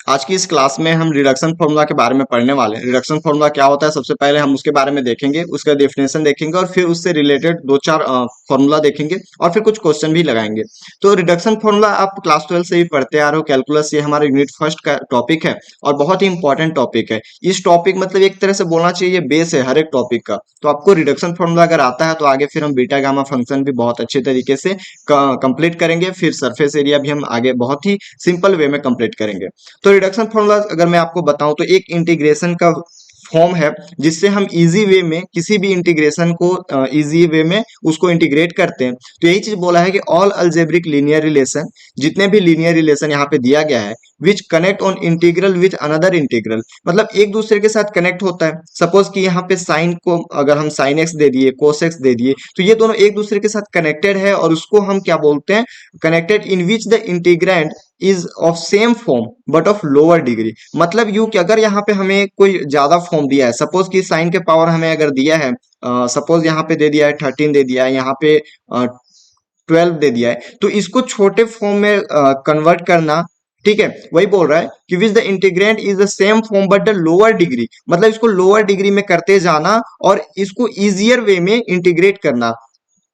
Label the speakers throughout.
Speaker 1: आज की इस क्लास में हम रिडक्शन फॉर्मूला के बारे में पढ़ने वाले हैं। रिडक्शन फॉर्मूला क्या होता है, सबसे पहले हम उसके बारे में देखेंगे, उसका डेफिनेशन देखेंगे और फिर उससे रिलेटेड दो चार फॉर्मूला देखेंगे और फिर कुछ क्वेश्चन भी लगाएंगे। तो रिडक्शन फॉर्मूला आप क्लास 12 से भी पढ़ते आ रहे हो, कैलकुलस ये हमारा यूनिट फर्स्ट का टॉपिक है और बहुत ही इंपॉर्टेंट टॉपिक है। इस टॉपिक मतलब एक तरह से बोलना चाहिए ये बेस है हर एक टॉपिक का। तो आपको रिडक्शन फॉर्मूला अगर आता है तो आगे फिर हम बीटा गामा फंक्शन भी बहुत अच्छे तरीके से कंप्लीट करेंगे, फिर सरफेस एरिया भी हम आगे बहुत ही सिंपल वे में कंप्लीट करेंगे। तो रिडक्शन फॉर्मूला अगर मैं आपको बताऊं तो एक इंटीग्रेशन का फॉर्म है जिससे हम इजी वे में किसी भी इंटीग्रेशन को इजी वे में उसको इंटीग्रेट करते हैं। तो यही चीज बोला है कि ऑल अलजेब्रिक लीनियर रिलेशन, जितने भी लीनियर रिलेशन यहाँ पे दिया गया है, which connect on integral with another integral, मतलब एक दूसरे के साथ कनेक्ट होता है। सपोज कि यहाँ पे साइन को अगर हम साइन एक्स दे दिए, कोस एक्स दे दिए, तो ये दोनों एक दूसरे के साथ कनेक्टेड है और उसको हम क्या बोलते हैं, connected in which the integrand is of same form but of lower degree. मतलब यू कि अगर यहाँ पे हमें कोई ज्यादा फॉर्म दिया है, सपोज कि साइन के पावर हमें अगर दिया है, सपोज यहाँ पे दे दिया है 13 दे दिया है, यहाँ पे 12 दे दिया है, तो इसको छोटे फॉर्म में कन्वर्ट करना, ठीक है, वही बोल रहा है कि which the integrant is the same form but the lower degree, मतलब इसको लोअर डिग्री में करते जाना और इसको इजियर वे में इंटीग्रेट करना।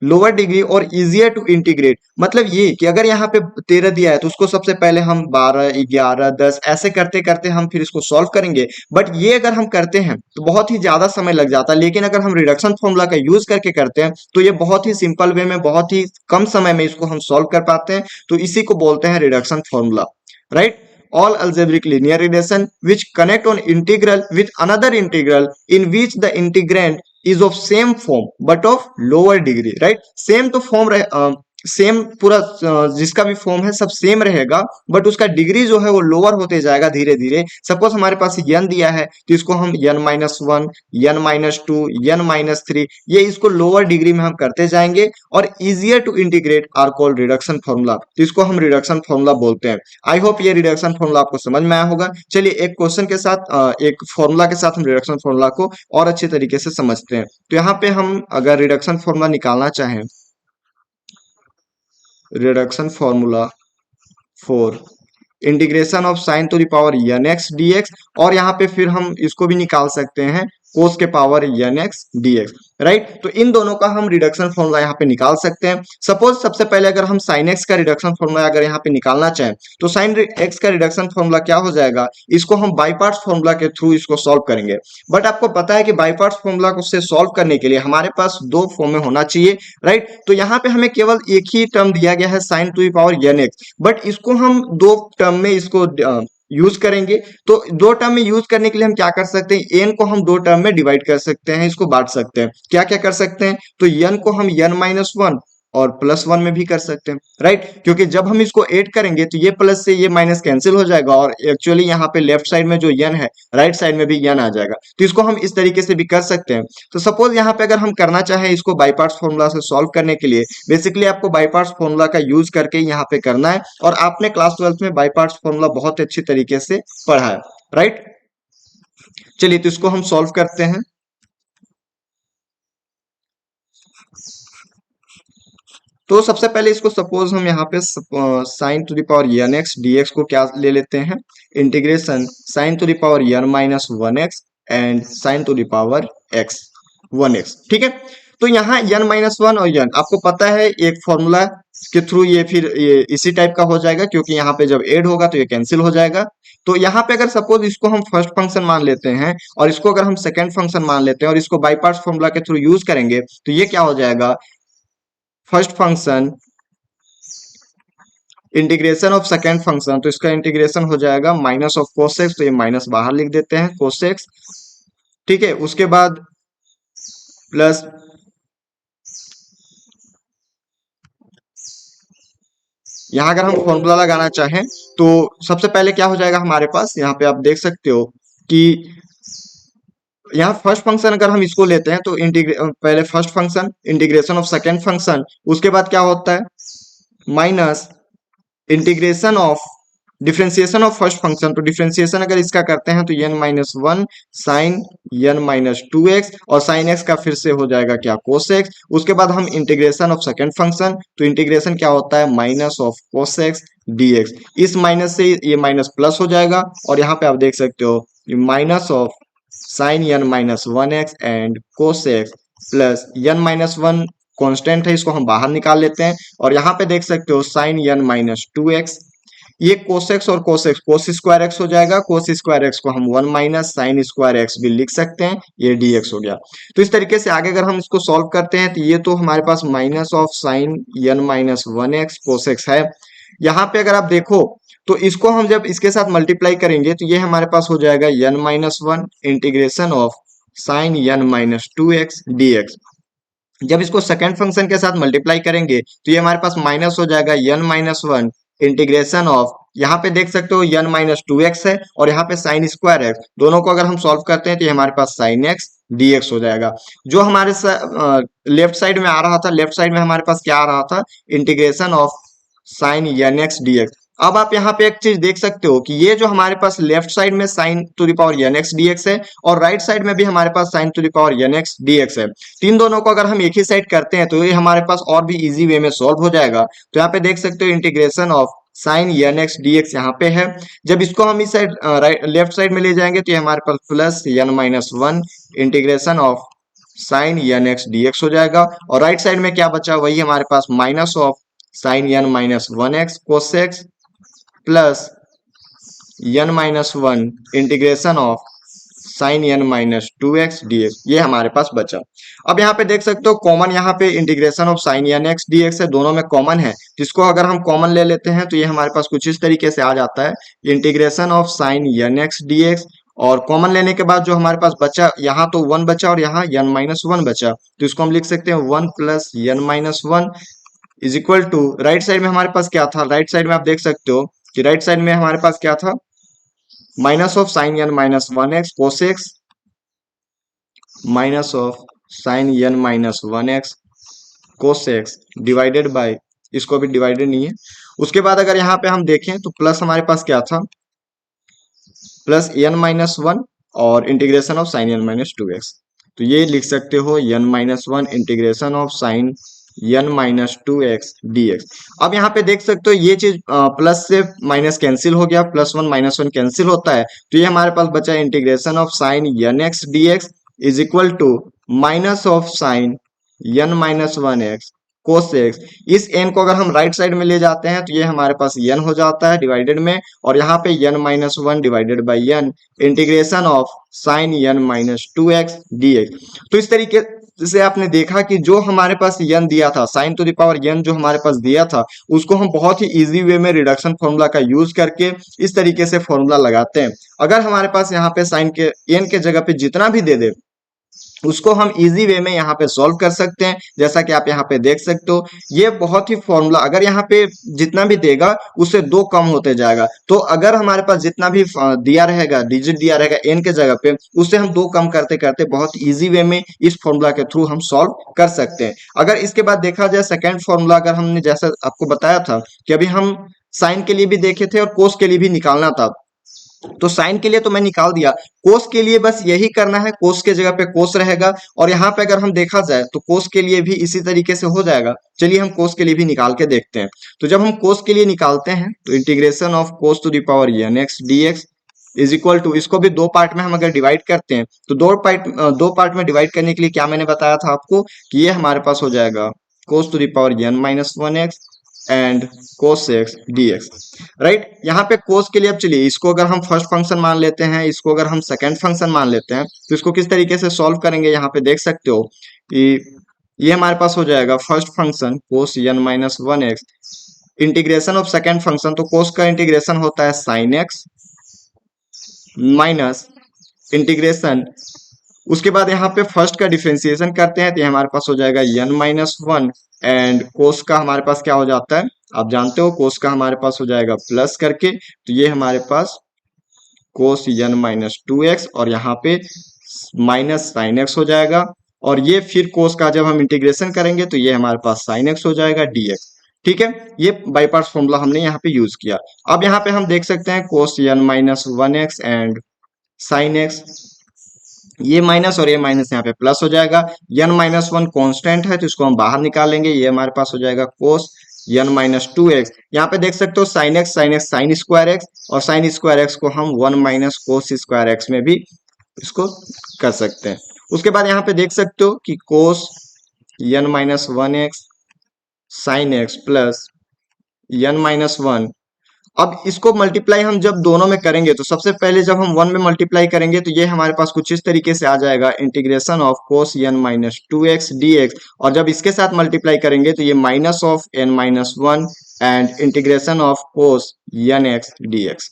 Speaker 1: लोअर डिग्री और इजियर टू इंटीग्रेट मतलब ये कि अगर यहाँ पे 13 दिया है तो उसको सबसे पहले हम 12 11 10 ऐसे करते करते हम फिर इसको सॉल्व करेंगे। बट ये अगर हम करते हैं तो बहुत ही ज्यादा समय लग जाता है, लेकिन अगर हम रिडक्शन फॉर्मूला का यूज करके करते हैं तो ये बहुत ही सिंपल वे में बहुत ही कम समय में इसको हम सॉल्व कर पाते हैं। तो इसी को बोलते हैं reduction formula, right. All algebraic linear relation which connect on integral with another integral in which the integrand is of same form but of lower degree, right। Same तो फॉर्म रहे, सेम पूरा जिसका भी फॉर्म है सब same रहेगा, but उसका degree जो है वो लोअर होते जाएगा धीरे धीरे। सपोज हमारे पास यन दिया है तो इसको हम n-1, n-2, n-3, ये इसको लोअर डिग्री में हम करते जाएंगे और easier to integrate are called reduction formula, तो इसको हम रिडक्शन फॉर्मूला बोलते हैं। आई होप ये रिडक्शन फॉर्मूला आपको समझ में आया होगा। चलिए एक क्वेश्चन के साथ एक फॉर्मूला के साथ हम रिडक्शन फॉर्मूला को और अच्छे तरीके से समझते हैं। तो यहाँ पे हम अगर रिडक्शन फॉर्मूला निकालना चाहें, reduction formula for integration of sine to the power n x d x, और यहाँ पे फिर हम इसको भी निकाल सकते हैं कोस के power n x d x, right. तो इन दोनों का हम रिडक्शन फॉर्मूला यहाँ पे निकाल सकते हैं। सपोज सबसे पहले अगर हम साइन एक्स का रिडक्शन फॉर्मूला अगर यहाँ पे निकालना चाहें तो साइन एक्स का रिडक्शन फॉर्मूला क्या हो जाएगा, इसको हम बाई पार्ट्स फॉर्मूला के थ्रू इसको सॉल्व करेंगे। बट आपको पता है कि बाई पार्ट्स फॉर्मूला को से सॉल्व करने के लिए हमारे पास दो फॉर्म में होना चाहिए, राइट। तो यहाँ पे हमें केवल एक ही टर्म दिया गया है sine to the power n x, but इसको हम दो टर्म में इसको यूज करेंगे। तो दो टर्म में यूज करने के लिए हम क्या कर सकते हैं, एन को हम दो टर्म में डिवाइड कर सकते हैं, इसको बांट सकते हैं। क्या क्या कर सकते हैं, तो एन को हम n-1 और +1 में भी कर सकते हैं, राइट। क्योंकि जब हम इसको ऐड करेंगे तो ये प्लस से ये माइनस कैंसिल हो जाएगा और एक्चुअली यहाँ पे लेफ्ट साइड में जो n है राइट साइड में भी n आ जाएगा। तो इसको हम इस तरीके से भी कर सकते हैं। तो सपोज यहाँ पे अगर हम करना चाहें इसको बाई पार्ट्स फॉर्मूला से सॉल्व करने के लिए, बेसिकली आपको बाई पार्ट्स फॉर्मूला का यूज करके यहाँ पे करना है, और आपने क्लास 12 में बाई पार्ट्स फॉर्मूला बहुत अच्छी तरीके से पढ़ा है, राइट। चलिए तो इसको हम सॉल्व करते हैं। तो सबसे पहले इसको सपोज हम यहाँ पे sine to the power n x d x को क्या ले लेते हैं, integration sine to the power n-1x and sine to the power x 1x, ठीक है। तो यहाँ n-1 और n आपको पता है एक फॉर्मूला के थ्रू ये फिर ये इसी टाइप का हो जाएगा, क्योंकि यहाँ पे जब ऐड होगा तो ये कैंसिल हो जाएगा। तो यहाँ पे अगर सपोज इसको हम फर्स्ट फंक्शन मान लेते हैं और इसको अगर हम सेकंड फंक्शन मान लेते हैं और इसको बाई पार्ट्स फॉर्मूला के थ्रू यूज करेंगे तो ये क्या हो जाएगा, first function integration of second function, तो इसका इंटीग्रेशन हो जाएगा माइनस ऑफ कोसेक्स, तो ये माइनस बाहर लिख देते हैं कोसेक्स, ठीक है। उसके बाद प्लस यहाँ अगर हम फॉर्मूला लगाना चाहें तो सबसे पहले क्या हो जाएगा हमारे पास, यहाँ पे आप देख सकते हो कि यहाँ फर्स्ट फंक्शन अगर हम इसको लेते हैं तो पहले first function integration of second function, उसके बाद क्या होता है minus integration of differentiation of first function, तो डिफ्रेंसिएशन अगर इसका करते हैं तो n-1 साइन n-2x और साइन x का फिर से हो जाएगा क्या, कोस x। उसके बाद हम इंटीग्रेशन ऑफ सेकंड फंक्शन, तो इंटीग्रेशन क्या होता है, minus of cos x dx। इस माइनस से ये माइनस प्लस हो जाएगा और यहाँ पे आप देख सकते हो minus of sine n-1x and cos x plus n-1 constant है, इसको हम बाहर निकाल लेते हैं और यहाँ पे देख सकते हो साइन n-2x। ये कोसेक्स और कोसेक्स कोस स्क्वायर एक्स हो जाएगा, कोस स्क्वायर एक्स को हम 1 माइनस साइन स्क्वायर एक्स भी लिख सकते हैं, ये dx हो गया। तो इस तरीके से आगे अगर हम इसको सॉल्व करते हैं तो ये तो हमारे पास माइनस ऑफ साइन n-1x कोसेक्स है। यहाँ पे अगर आप देखो तो इसको हम जब इसके साथ मल्टीप्लाई करेंगे तो ये हमारे पास हो जाएगा n-1 integration of sine n-2x dx। जब इसको सेकंड फंक्शन के साथ मल्टीप्लाई करेंगे तो ये हमारे पास माइनस हो जाएगा n-1 इंटीग्रेशन ऑफ, यहाँ पे देख सकते हो n-2x है और यहाँ पे साइन स्क्वायर एक्स, दोनों को अगर हम सॉल्व करते हैं तो ये हमारे पास साइन x dx हो जाएगा। जो हमारे लेफ्ट साइड में आ रहा था, लेफ्ट साइड में हमारे पास क्या आ रहा था, integration of sine nx dx। अब आप यहाँ पे एक चीज देख सकते हो कि ये जो हमारे पास लेफ्ट साइड में sine to the power nx dx है और राइट साइड में भी हमारे पास sine to the power nx dx है। तीन दोनों को अगर हम एक ही साइड करते हैं तो ये हमारे पास और भी इजी वे में सॉल्व हो जाएगा। तो यहाँ पे देख सकते हो integration of sine nx dx यहाँ पे है। जब इसको हम इस साइड राइट लेफ्ट साइड में ले जाएंगे तो ये हमारे पास plus n-1 integration of sine nx dx हो जाएगा और राइट साइड में क्या बचा, वही हमारे पास minus of sine n-1x cos x plus n-1 integration of sine n-2x dx, ये हमारे पास बचा। अब यहाँ पे देख सकते हो कॉमन, यहाँ पे integration of sine nx dx है, दोनों में कॉमन है, जिसको अगर हम कॉमन ले लेते हैं तो ये हमारे पास कुछ इस तरीके से आ जाता है, integration of sine nx dx। और कॉमन लेने के बाद जो हमारे पास बचा, यहाँ तो 1 बचा और यहाँ n-1 बचा, तो इसको हम लिख सकते हैं 1 plus n-1 is equal to, right side में हमारे पास क्या था, राइट साइड में आप देख सकते हो कि राइट साइड में हमारे पास क्या था, minus of sine n-1x cos x minus of sine n-1x cos x divided by, इसको भी डिवाइडेड नहीं है। उसके बाद अगर यहाँ पे हम देखें तो प्लस हमारे पास क्या था, प्लस n-1 और इंटीग्रेशन ऑफ साइन n-2x, तो ये लिख सकते हो n-1 integration of sine n-2x dx। अब यहाँ पे देख सकते हो ये चीज प्लस से माइनस कैंसिल हो गया, प्लस 1 माइनस 1 कैंसिल होता है, तो ये हमारे पास बचा integration of sine nx dx is equal to minus of sine n-1x cos x. इस n को अगर हम राइट साइड में ले जाते हैं तो ये हमारे पास n हो जाता है डिवाइडेड में, और यहाँ पे n-1 divided by n integration of sine n-2x dx। तो इस तरीके से आपने देखा कि जो हमारे पास n दिया था, sign to the power n जो हमारे पास दिया था, उसको हम बहुत ही इजी वे में रिडक्शन फॉर्मूला का यूज करके इस तरीके से फॉर्मूला लगाते हैं। अगर हमारे पास यहाँ पे साइन के n के जगह पे जितना भी दे दे, उसको हम इजी वे में यहाँ पे सॉल्व कर सकते हैं, जैसा कि आप यहाँ पे देख सकते हो। ये बहुत ही फॉर्मूला, अगर यहाँ पे जितना भी देगा उससे 2 कम होते जाएगा, तो अगर हमारे पास जितना भी दिया रहेगा, डिजिट दिया रहेगा n के जगह पे, उससे हम 2 कम करते करते बहुत इजी वे में इस फॉर्मूला के थ्रू हम सॉल्व कर सकते हैं। अगर इसके बाद देखा जाए सेकेंड फॉर्मूला, अगर हमने जैसा आपको बताया था कि अभी हम साइन के लिए भी देखे थे और कोस के लिए भी निकालना था, तो साइन के लिए तो मैं निकाल दिया, कोस के लिए बस यही करना है, कोस के जगह पे कोस रहेगा, और यहाँ पे अगर हम देखा जाए तो कोस के लिए भी इसी तरीके से हो जाएगा। चलिए हम कोस के लिए भी निकाल के देखते हैं। तो जब हम कोस के लिए निकालते हैं तो integration of cos to the power nx dx is equal to, इसको भी 2 पार्ट में हम अगर डिवाइड करते हैं तो 2 पार्ट में डिवाइड करने के लिए क्या मैंने बताया था आपको कि ये हमारे पास हो जाएगा cos to the power n-1x and cos x dx, right. यहाँ पे कोस के लिए अब चलिए इसको अगर हम फर्स्ट फंक्शन मान लेते हैं, इसको अगर हम सेकंड फंक्शन मान लेते हैं, तो इसको किस तरीके से सॉल्व करेंगे, यहाँ पे देख सकते हो कि ये हमारे पास हो जाएगा first function cos n-1x integration of second function, तो कोस का इंटीग्रेशन होता है साइन x माइनस इंटीग्रेशन, उसके बाद यहाँ पे फर्स्ट का डिफरेंशिएशन करते हैं तो ये हमारे पास हो जाएगा n-1 एंड कोस का हमारे पास क्या हो जाता है, आप जानते हो कोस का हमारे पास हो जाएगा प्लस करके, तो ये हमारे पास कोस n-2x और यहाँ पे माइनस साइन x हो जाएगा, और ये फिर कोस का जब हम इंटीग्रेशन करेंगे तो ये हमारे पास साइन x हो जाएगा dx। ठीक है, ये बाई पार्ट्स फॉर्मूला हमने यहाँ पे यूज किया। अब यहाँ पे हम देख सकते हैं कोस n minus one x and sine x, ये माइनस और ये माइनस यहाँ पे प्लस हो जाएगा। n माइनस वन कॉन्स्टेंट है तो इसको हम बाहर निकालेंगे, ये हमारे पास हो जाएगा कोस n माइनस टू एक्स। यहाँ पे देख सकते हो sine x sign square x, और साइन स्क्वायर एक्स को हम one minus cos square x में भी इसको कर सकते हैं। उसके बाद यहाँ पे देख सकते हो कि कोस n minus one x sine x plus n minus one. अब इसको मल्टीप्लाई हम जब दोनों में करेंगे तो सबसे पहले जब हम वन में मल्टीप्लाई करेंगे तो ये हमारे पास कुछ इस तरीके से आ जाएगा, integration of cos n minus two x d x. और जब इसके साथ मल्टीप्लाई करेंगे तो ये minus of n minus one and integration of cos n x d x.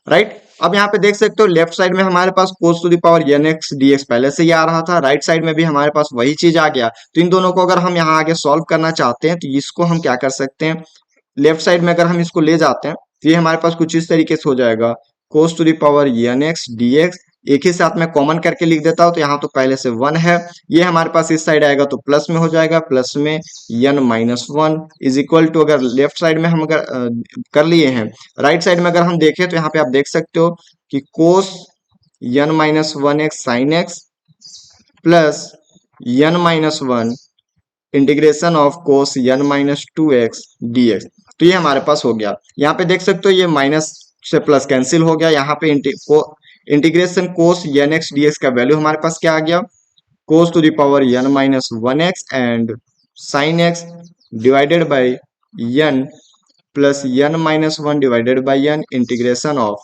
Speaker 1: Right, अब यहाँ पे देख सकते हो लेफ्ट साइड में हमारे पास cos to the power n x d x पहले से ही आ रहा था, राइट साइड में भी हमारे पास वही चीज आ गया। तो इन दोनों को अगर हम यहाँ आगे सॉल्व करना चाहते हैं तो इसको हम क्या कर सकते हैं, लेफ्ट साइड में अगर हम इसको ले जाते हैं तो ये हमारे पास कुछ इस तरीके से हो जाएगा, cos to the power n x d x. एक ही साथ में कॉमन करके लिख देता हूं तो यहाँ तो पहले से वन है, ये हमारे पास इस साइड आएगा तो प्लस में हो जाएगा, प्लस में n minus one is equal to, अगर लेफ्ट साइड में हम अगर कर लिए हैं, राइट साइड में अगर हम देखें तो यहाँ पे आप देख सकते हो कि कोस n minus one x sine x plus n minus one integration of cos n minus two x d x. तो ये हमारे पास हो गया। यहाँ पे देख सकते हो ये माइनस से प्लस कैंसिल हो गया, यहाँ पे integration cos n x d x का वैल्यू हमारे पास क्या आ गया, cos to the power n minus one x and sine x divided by n plus n minus one divided by n integration of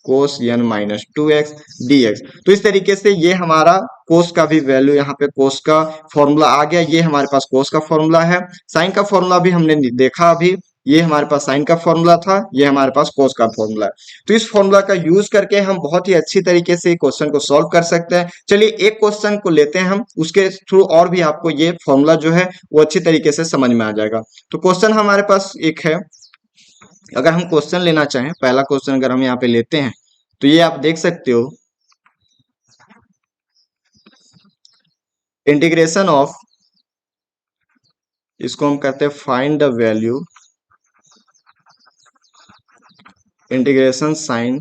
Speaker 1: cos n minus two x d x. तो इस तरीके से ये हमारा कोस का भी वैल्यू, यहाँ पे कोस का फॉर्मूला आ गया। ये हमारे पास कोस का फॉर्मूला है, साइन का फॉर्मूला भी हमने देखा अभी, ये हमारे पास साइन का फॉर्मूला था, ये हमारे पास कोस का फॉर्मूला है। तो इस फॉर्मूला का यूज करके हम बहुत ही अच्छी तरीके से क्वेश्चन को सॉल्व कर सकते हैं। चलिए एक क्वेश्चन को लेते हैं हम, उसके थ्रू और भी आपको ये फॉर्मूला जो है वो अच्छी तरीके से समझ में आ जाएगा। तो क्वेश्चन हमारे पास एक है, अगर हम क्वेश्चन लेना चाहें, पहला क्वेश्चन अगर हम यहाँ पे लेते हैं तो ये आप देख सकते हो, इंटीग्रेशन ऑफ, इसको हम कहते हैं find the value integration sign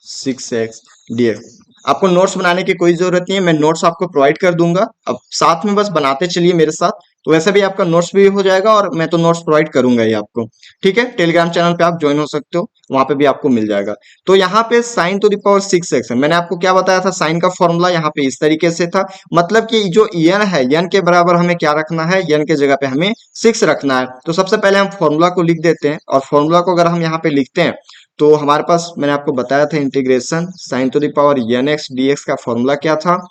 Speaker 1: six x d x. आपको नोट्स बनाने की कोई जरूरत नहीं है, मैं नोट्स आपको प्रोवाइड कर दूंगा, अब साथ में बस बनाते चलिए मेरे साथ, तो वैसे भी आपका नोट्स भी हो जाएगा और मैं तो नोट्स प्रोवाइड करूंगा ही आपको। ठीक है, टेलीग्राम चैनल पे आप ज्वाइन हो सकते हो, वहां पे भी आपको मिल जाएगा। तो यहाँ पे sine to the power six x है, मैंने आपको क्या बताया था, साइन का फॉर्मूला यहाँ पे इस तरीके से था, मतलब कि जो n है, n के बराबर हमें क्या रखना है, n के जगह पे हमें सिक्स रखना है। तो सबसे पहले हम फॉर्मूला को लिख देते हैं, और फॉर्मूला को अगर हम यहाँ पे लिखते हैं तो हमारे पास, मैंने आपको बताया था, integration sine to the power n x d x का फॉर्मूला क्या था,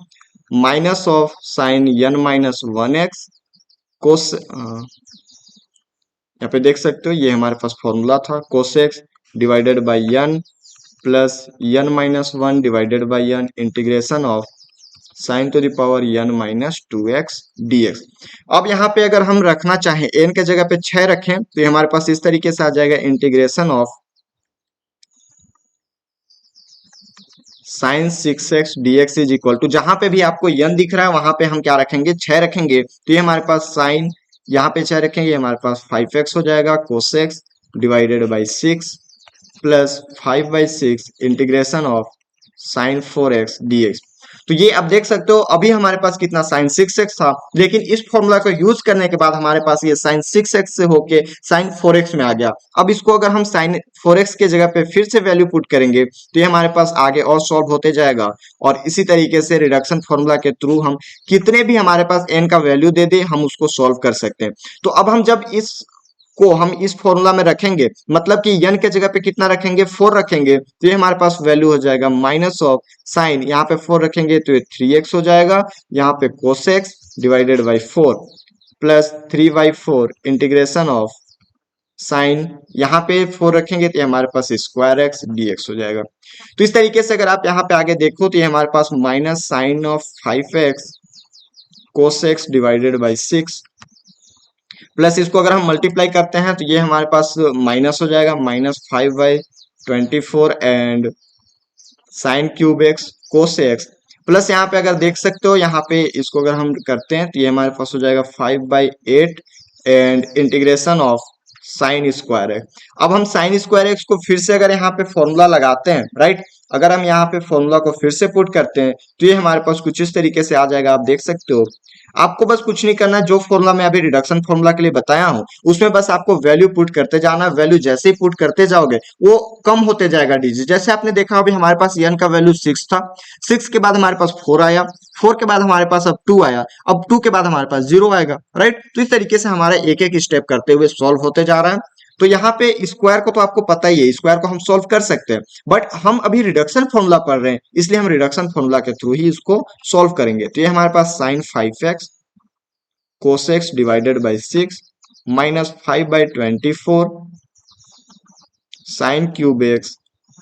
Speaker 1: minus of sine n minus one x cos, यहाँ पे देख सकते हो ये हमारे पास फॉर्मूला था, कोस x divided by n plus n minus one divided by n integration of sine to the power n minus two x d x. अब यहाँ पे अगर हम रखना चाहें, n के जगह पे 6 रखें तो ये हमारे पास इस तरीके से आ जाएगा, integration of sine six x d x is equal to, जहां पे भी आपको n दिख रहा है वहां पे हम क्या रखेंगे, 6 रखेंगे। तो ये हमारे पास साइन, यहाँ पे 6 रखेंगे, हमारे पास 5x हो जाएगा, कोस x divided by six plus 5/6 integration of sign 4x dx। तो ये अब देख सकते हो, अभी हमारे पास कितना साइन 6x था, लेकिन इस फॉर्मूला को यूज करने के बाद हमारे पास ये साइन 6x से होके साइन 4x में आ गया। अब इसको अगर हम साइन 4x के जगह पे फिर से वैल्यू पुट करेंगे तो ये हमारे पास आगे और सॉल्व होते जाएगा, और इसी तरीके से रिडक्शन फॉर्मूला के थ्रू हम कितने भी हमारे पास n का वैल्यू दे दे हम उसको सॉल्व कर सकते हैं। तो अब हम जब इस को हम इस फॉर्मूला में रखेंगे, मतलब कि n के जगह पे कितना रखेंगे, 4 रखेंगे, तो ये हमारे पास वैल्यू हो जाएगा माइनस ऑफ साइन, यहाँ पे 4 रखेंगे तो ये 3x हो जाएगा, यहाँ पे कोस x divided by 4 plus 3/4 integration of sign, यहाँ पे 4 रखेंगे तो ये हमारे पास स्क्वायर एक्स dx हो जाएगा। तो इस तरीके से अगर आप यहाँ पे आगे देखो तो ये हमारे पास minus sine of 5x cos x divided by 6 plus इसको अगर हम मल्टीप्लाई करते हैं तो ये हमारे पास माइनस हो जाएगा, -5/24 and sign cube x cos x, plus यहाँ पे अगर देख सकते हो, यहाँ पे इसको अगर हम करते हैं तो ये हमारे पास हो जाएगा 5/8 and integration of sign square x. अब हम साइन स्क्वायर एक्स को फिर से अगर यहाँ पे फॉर्मूला लगाते हैं, राइट, अगर हम यहाँ पे फॉर्मूला को फिर से पुट करते हैं तो ये हमारे पास कुछ इस तरीके से आ जाएगा, आप देख सकते हो। आपको बस कुछ नहीं करना है, जो फॉर्मूला मैं अभी रिडक्शन फॉर्मूला के लिए बताया हूँ उसमें बस आपको वैल्यू पुट करते जाना। वैल्यू जैसे ही पुट करते जाओगे वो कम होते जाएगा डिजिट। जैसे आपने देखा अभी हमारे पास n का वैल्यू 6 था, 6 के बाद हमारे पास 4 आया, 4 के बाद हमारे पास अब 2 आया, अब 2 के बाद हमारे पास 0 आएगा, राइट। तो इस तरीके से हमारा एक एक स्टेप करते हुए सॉल्व होते जा रहा है। तो यहाँ पे स्क्वायर को तो आपको पता ही है, स्क्वायर को हम सॉल्व कर सकते हैं, बट हम अभी रिडक्शन फॉर्मूला पढ़ रहे हैं इसलिए हम रिडक्शन फॉर्मूला के थ्रू ही इसको सॉल्व करेंगे। तो ये हमारे पास sine 5x cos x divided by 6 minus 5/24 sine cube x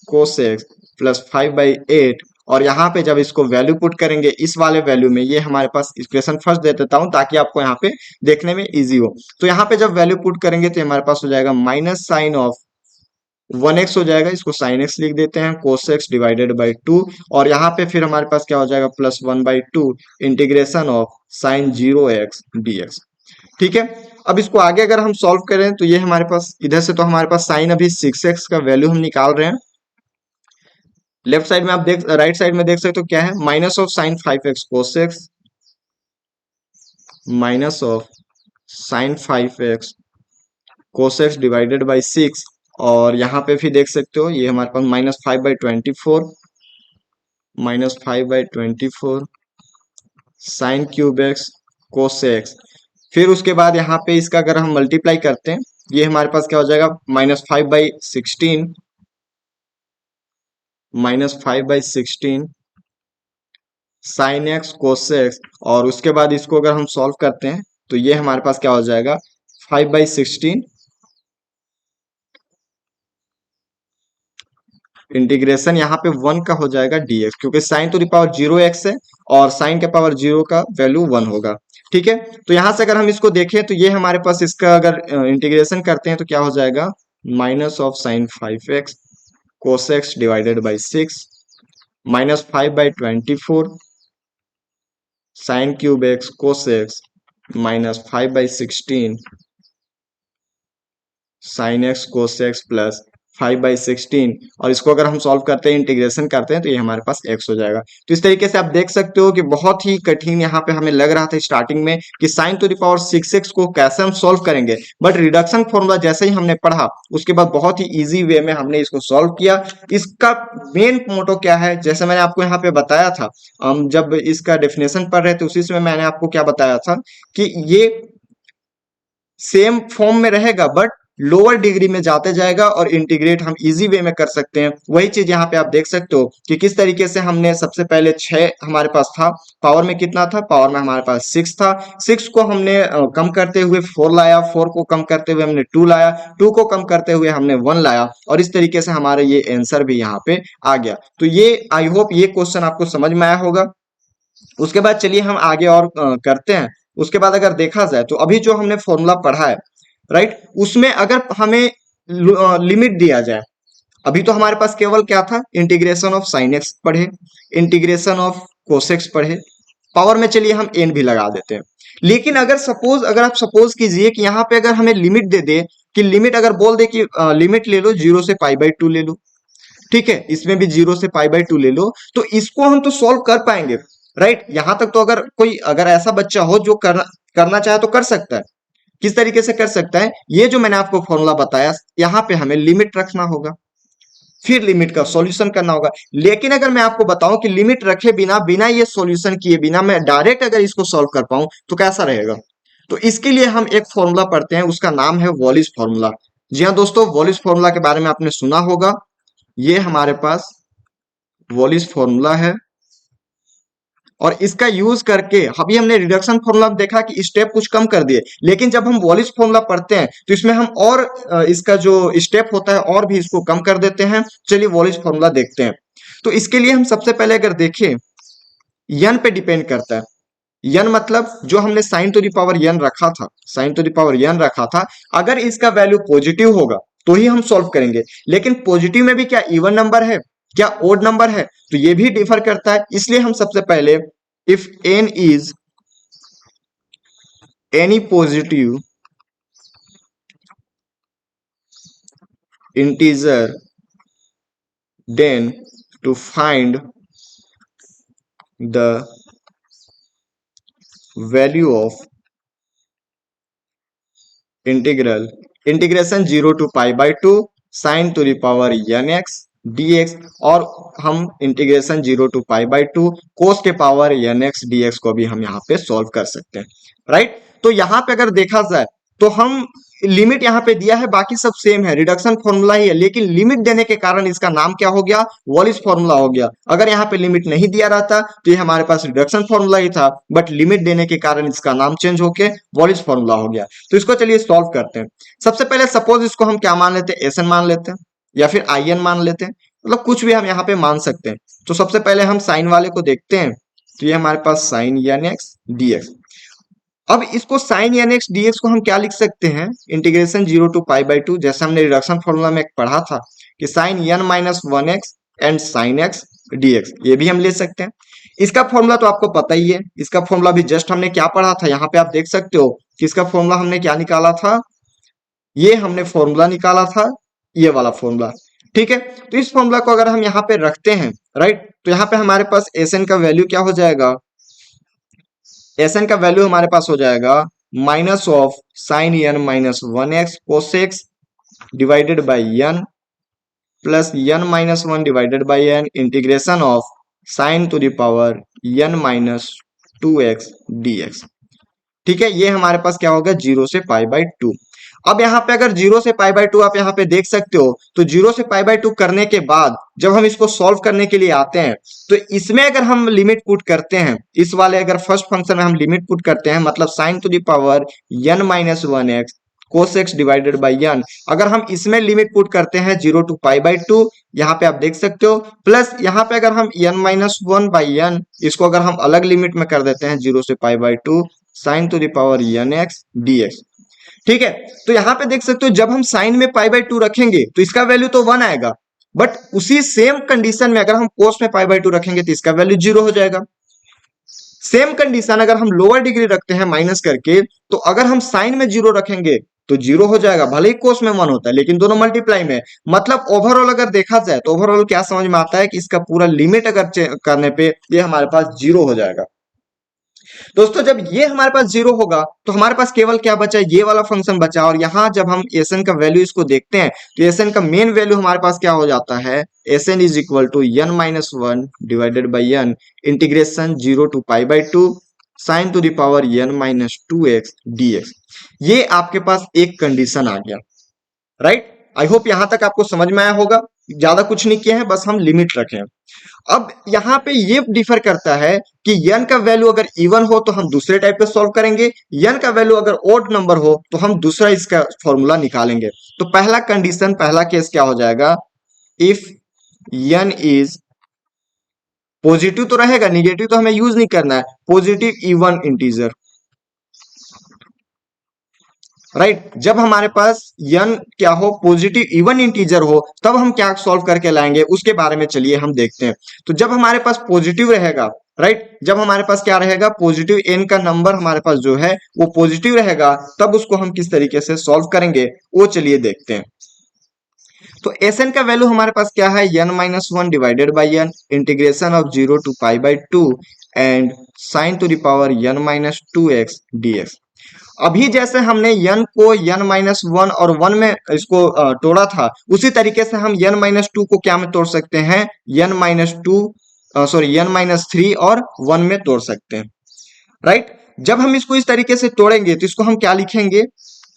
Speaker 1: cos x plus 5/8। और यहाँ पे जब इसको वैल्यू पुट करेंगे इस वाले वैल्यू में, ये हमारे पास इक्वेशन फर्स्ट दे देता हूँ ताकि आपको यहाँ पे देखने में इजी हो। तो यहाँ पे जब वैल्यू पुट करेंगे तो हमारे पास हो जाएगा माइनस साइन ऑफ 1x हो जाएगा, इसको साइन x लिख देते हैं, कोस x डिवाइडेड बाई 2। और यहाँ पे फिर हमारे पास क्या हो जाएगा plus 1/2 integration of sign 0x dx। ठीक है। अब इसको आगे अगर हम सॉल्व करें तो ये हमारे पास इधर से तो हमारे पास साइन अभी 6x का वैल्यू हम निकाल रहे हैं। लेफ्ट साइड में आप देख, राइट साइड में देख सकते हो क्या है, minus of sign 5x cos x minus of sign 5x cos x divided by 6। और यहाँ पे भी देख सकते हो ये हमारे पास -5/24 sine cube x cos x. फिर उसके बाद यहाँ पे इसका अगर हम मल्टीप्लाई करते हैं ये हमारे पास क्या हो जाएगा -5/16 साइन एक्स कोस एक्स। और उसके बाद इसको अगर हम सॉल्व करते हैं तो ये हमारे पास क्या हो जाएगा 5/16 इंटीग्रेशन यहाँ पे 1 का हो जाएगा dx, क्योंकि sign to the power 0x है और साइन के पावर 0 का वैल्यू 1 होगा। ठीक है। तो यहां से अगर हम इसको देखें तो ये हमारे पास इसका अगर इंटीग्रेशन करते हैं तो क्या हो जाएगा minus of sign 5x cos x divided by 6 -5/24 sine cube x cos x -5/16 sine x cos x plus 5/16। और इसको अगर हम सॉल्व करते हैं, इंटीग्रेशन करते हैं तो ये हमारे पास x हो जाएगा। तो इस तरीके से आप देख सकते हो कि बहुत ही कठिन यहाँ पे हमें लग रहा था स्टार्टिंग में कि sign to the power 6x को कैसे हम सॉल्व करेंगे, बट रिडक्शन फॉर्मूला जैसे ही हमने पढ़ा उसके बाद बहुत ही इजी वे में हमने इसको सॉल्व किया। इसका मेन मोटो क्या है, जैसे मैंने आपको यहाँ पे बताया था, हम जब इसका डेफिनेशन पढ़ रहे थे उसी समय मैंने आपको क्या बताया था कि ये सेम फॉर्म में रहेगा बट लोअर डिग्री में जाते जाएगा और इंटीग्रेट हम इजी वे में कर सकते हैं। वही चीज यहाँ पे आप देख सकते हो कि किस तरीके से हमने सबसे पहले 6 हमारे पास था, पावर में कितना था, पावर में हमारे पास 6 था, 6 को हमने कम करते हुए 4 लाया, 4 को कम करते हुए हमने 2 लाया, 2 को कम करते हुए हमने 1 लाया, और इस तरीके से हमारे ये आंसर भी यहाँ पे आ गया। तो ये आई होप ये क्वेश्चन आपको समझ में आया होगा। उसके बाद चलिए हम आगे और करते हैं। उसके बाद अगर देखा जाए तो अभी जो हमने फॉर्मूला पढ़ा है, राइट, उसमें अगर हमें लिमिट दिया जाए, अभी तो हमारे पास केवल क्या था, इंटीग्रेशन ऑफ साइन एक्स पढ़े, इंटीग्रेशन ऑफ कोसेक्स पढ़े, पावर में चलिए हम एन भी लगा देते हैं। लेकिन अगर आप सपोज कीजिए कि यहाँ पे अगर हमें लिमिट दे दे, कि लिमिट अगर बोल दे कि लिमिट ले लो 0 से π/2 ले लो, ठीक है, इसमें भी 0 से π/2 ले लो, तो इसको हम तो सॉल्व कर पाएंगे, राइट। यहां तक तो अगर ऐसा बच्चा हो जो करना करना चाहे तो कर सकता है। किस तरीके से कर सकता है, ये जो मैंने आपको फॉर्मूला बताया यहाँ पे हमें लिमिट रखना होगा, फिर लिमिट का सॉल्यूशन करना होगा। लेकिन अगर मैं आपको बताऊं कि लिमिट रखे बिना बिना ये सॉल्यूशन किए बिना मैं डायरेक्ट अगर इसको सॉल्व कर पाऊं तो कैसा रहेगा। तो इसके लिए हम एक फॉर्मूला पढ़ते हैं, उसका नाम है वॉलिस फॉर्मूला। जी हाँ दोस्तों, वॉलिस फॉर्मूला के बारे में आपने सुना होगा। ये हमारे पास वॉलिस फॉर्मूला है और इसका यूज करके अभी हमने रिडक्शन फॉर्मूला देखा कि स्टेप कुछ कम कर दिए, लेकिन जब हम वॉलिस फॉर्मूला पढ़ते हैं तो इसमें हम और इसका जो स्टेप होता है और भी इसको कम कर देते हैं। चलिए वॉलिस फॉर्मूला देखते हैं। तो इसके लिए हम सबसे पहले अगर देखें, यन पे डिपेंड करता है। यन मतलब जो हमने साइन टू द पावर यन रखा था, साइन टू द पावर यन रखा था, अगर इसका वैल्यू पॉजिटिव होगा तो ही हम सॉल्व करेंगे। लेकिन पॉजिटिव में भी क्या इवन नंबर है, क्या ओड नंबर है, तो ये भी डिफर करता है। इसलिए हम सबसे पहले if n is any positive integer, then to find the value of integral integration 0 to π/2 sin to the power nx dx, और हम इंटीग्रेशन 0 to π/2 cos के पावर nx dx को भी हम यहाँ पे सॉल्व कर सकते हैं, राइट। तो यहाँ पे अगर देखा जाए तो हम लिमिट यहाँ पे दिया है, बाकी सब सेम है, रिडक्शन फॉर्मूला ही है, लेकिन लिमिट देने के कारण इसका नाम क्या हो गया, वॉलिस फॉर्मूला हो गया। अगर यहाँ पे लिमिट नहीं दिया रहता तो ये हमारे पास रिडक्शन फॉर्मूला ही था, बट लिमिट देने के कारण इसका नाम चेंज होके वॉलिस फॉर्मूला हो गया। तो इसको चलिए सॉल्व करते हैं। सबसे पहले सपोज इसको हम क्या मान लेते हैं, एस एन मान लेते हैं या फिर आई एन मान लेते हैं, मतलब कुछ भी हम यहाँ पे मान सकते हैं। तो सबसे पहले हम साइन वाले को देखते हैं, तो ये हमारे पास sine n x d x. अब इसको sine n x d x को हम क्या लिख सकते हैं, इंटीग्रेशन 0 to π/2, जैसे हमने रिडक्शन फॉर्मूला में पढ़ा था कि sine n minus 1x and sine x d x, ये भी हम ले सकते हैं। इसका फॉर्मूला तो आपको पता ही है, इसका फॉर्मूला भी जस्ट हमने क्या पढ़ा था, यहाँ पे आप देख सकते हो कि इसका फॉर्मूला हमने क्या निकाला था, ये हमने फॉर्मूला निकाला था, ये वाला फॉर्मूला, ठीक है। तो इस फॉर्मूला को अगर हम यहाँ पे रखते हैं, राइट, तो यहाँ पे हमारे पास एस एन का वैल्यू क्या हो जाएगा, एस एन का वैल्यू हमारे पास हो जाएगा minus of sine n minus 1x cos x divided by n plus n minus 1 divided by n integration of sine to the power n minus 2x dx, ठीक है। ये हमारे पास क्या होगा, 0 से π/2। अब यहाँ पे अगर 0 से π/2 आप यहाँ पे देख सकते हो, तो 0 से π/2 करने के बाद जब हम इसको सॉल्व करने के लिए आते हैं, तो इसमें अगर हम लिमिट पुट करते हैं, इस वाले अगर फर्स्ट फंक्शन में हम लिमिट पुट करते हैं, मतलब sine to the power n minus 1x cos x divided by n, अगर हम इसमें लिमिट पुट करते हैं 0 to π/2, यहाँ पे आप देख सकते हो, प्लस यहाँ पे अगर हम n माइनस 1/n इसको अगर हम अलग लिमिट में कर देते हैं 0 से π/2 sine to the power n x d x, ठीक है। तो यहाँ पे देख सकते हो जब हम साइन में π/2 रखेंगे तो इसका वैल्यू तो 1 आएगा, बट उसी सेम कंडीशन में अगर हम कोस में π/2 रखेंगे तो इसका वैल्यू 0 हो जाएगा। सेम कंडीशन अगर हम लोअर डिग्री रखते हैं माइनस करके, तो अगर हम साइन में 0 रखेंगे तो 0 हो जाएगा, भले ही कोस में 1 होता है, लेकिन दोनों मल्टीप्लाई में। मतलब ओवरऑल अगर देखा जाए तो ओवरऑल क्या समझ में आता है कि इसका पूरा लिमिट अगर करने पे ये हमारे पास 0 हो जाएगा। दोस्तों जब ये हमारे पास 0 होगा तो हमारे पास केवल क्या बचा, ये वाला फंक्शन बचा, और यहाँ जब हम एस एन का वैल्यू इसको देखते हैं तो एस एन का मेन वैल्यू हमारे पास क्या हो जाता है, s n is equal to n minus 1 divided by n integration 0 to π/2 sine to the power n minus 2x dx। ये आपके पास एक कंडीशन आ गया, राइट। आई होप यहां तक आपको समझ में आया होगा, ज्यादा कुछ नहीं किया है, बस हम लिमिट रखे हैं। अब यहाँ पे ये डिफर करता है कि n का वैल्यू अगर इवन हो तो हम दूसरे टाइप पे सॉल्व करेंगे, n का वैल्यू अगर ओड नंबर हो तो हम दूसरा इसका फॉर्मूला निकालेंगे। तो पहला कंडीशन, पहला केस क्या हो जाएगा, इफ n इज पॉजिटिव तो रहेगा, निगेटिव तो हमें यूज नहीं करना है, पॉजिटिव इवन इंटीजर, राइट। जब हमारे पास n क्या हो, पॉजिटिव इवन इंटीजर हो, तब हम क्या सॉल्व करके लाएंगे उसके बारे में चलिए हम देखते हैं। तो जब हमारे पास पॉजिटिव रहेगा, राइट, जब हमारे पास क्या रहेगा, पॉजिटिव n का नंबर हमारे पास जो है वो पॉजिटिव रहेगा, तब उसको हम किस तरीके से सॉल्व करेंगे वो चलिए देखते हैं। तो एस एन का वैल्यू हमारे पास क्या है, n minus 1 divided by n integration of 0 to π/2 and sine to the power n minus 2x dx। अभी जैसे हमने n को n माइनस 1 और 1 में इसको तोड़ा था, उसी तरीके से हम n माइनस 2 को क्या में तोड़ सकते हैं, n minus 2 sorry n minus 3 और 1 में तोड़ सकते हैं, राइट। जब हम इसको इस तरीके से तोड़ेंगे तो इसको हम क्या लिखेंगे,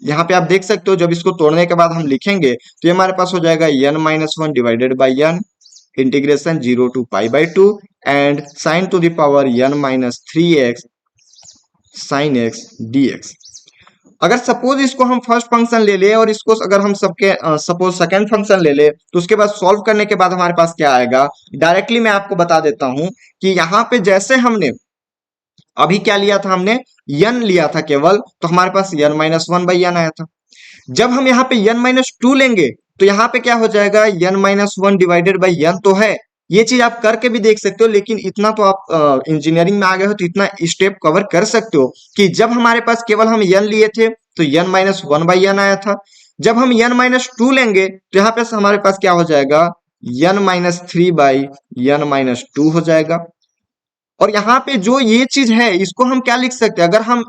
Speaker 1: यहाँ पे आप देख सकते हो, जब इसको तोड़ने के बाद हम लिखेंगे तो ये हमारे पास हो जाएगा n minus 1 divided by n integration 0 to π/2 and sine to the power n minus 3x sine x dx। अगर सपोज इसको हम फर्स्ट फंक्शन ले ले और इसको अगर हम सबके सपोज सेकंड फंक्शन ले ले, तो उसके बाद सॉल्व करने के बाद हमारे पास क्या आएगा, डायरेक्टली मैं आपको बता देता हूं कि यहाँ पे जैसे हमने अभी क्या लिया था, हमने n लिया था केवल, तो हमारे पास n माइनस 1/n आया था। जब हम यहाँ पे n माइनस 2 लेंगे तो यहाँ पे क्या हो जाएगा, n minus 1 divided by n तो है, ये चीज आप करके भी देख सकते हो, लेकिन इतना तो आप इंजीनियरिंग में आ गए हो तो इतना स्टेप कवर कर सकते हो कि जब हमारे पास केवल हम n लिए थे तो n माइनस 1/n आया था। जब हम n माइनस टू लेंगे तो यहाँ पे हमारे पास क्या हो जाएगा, n minus three by n minus to हो जाएगा। और यहाँ पे जो ये चीज है इसको हम क्या लिख सकते हैं, अगर हम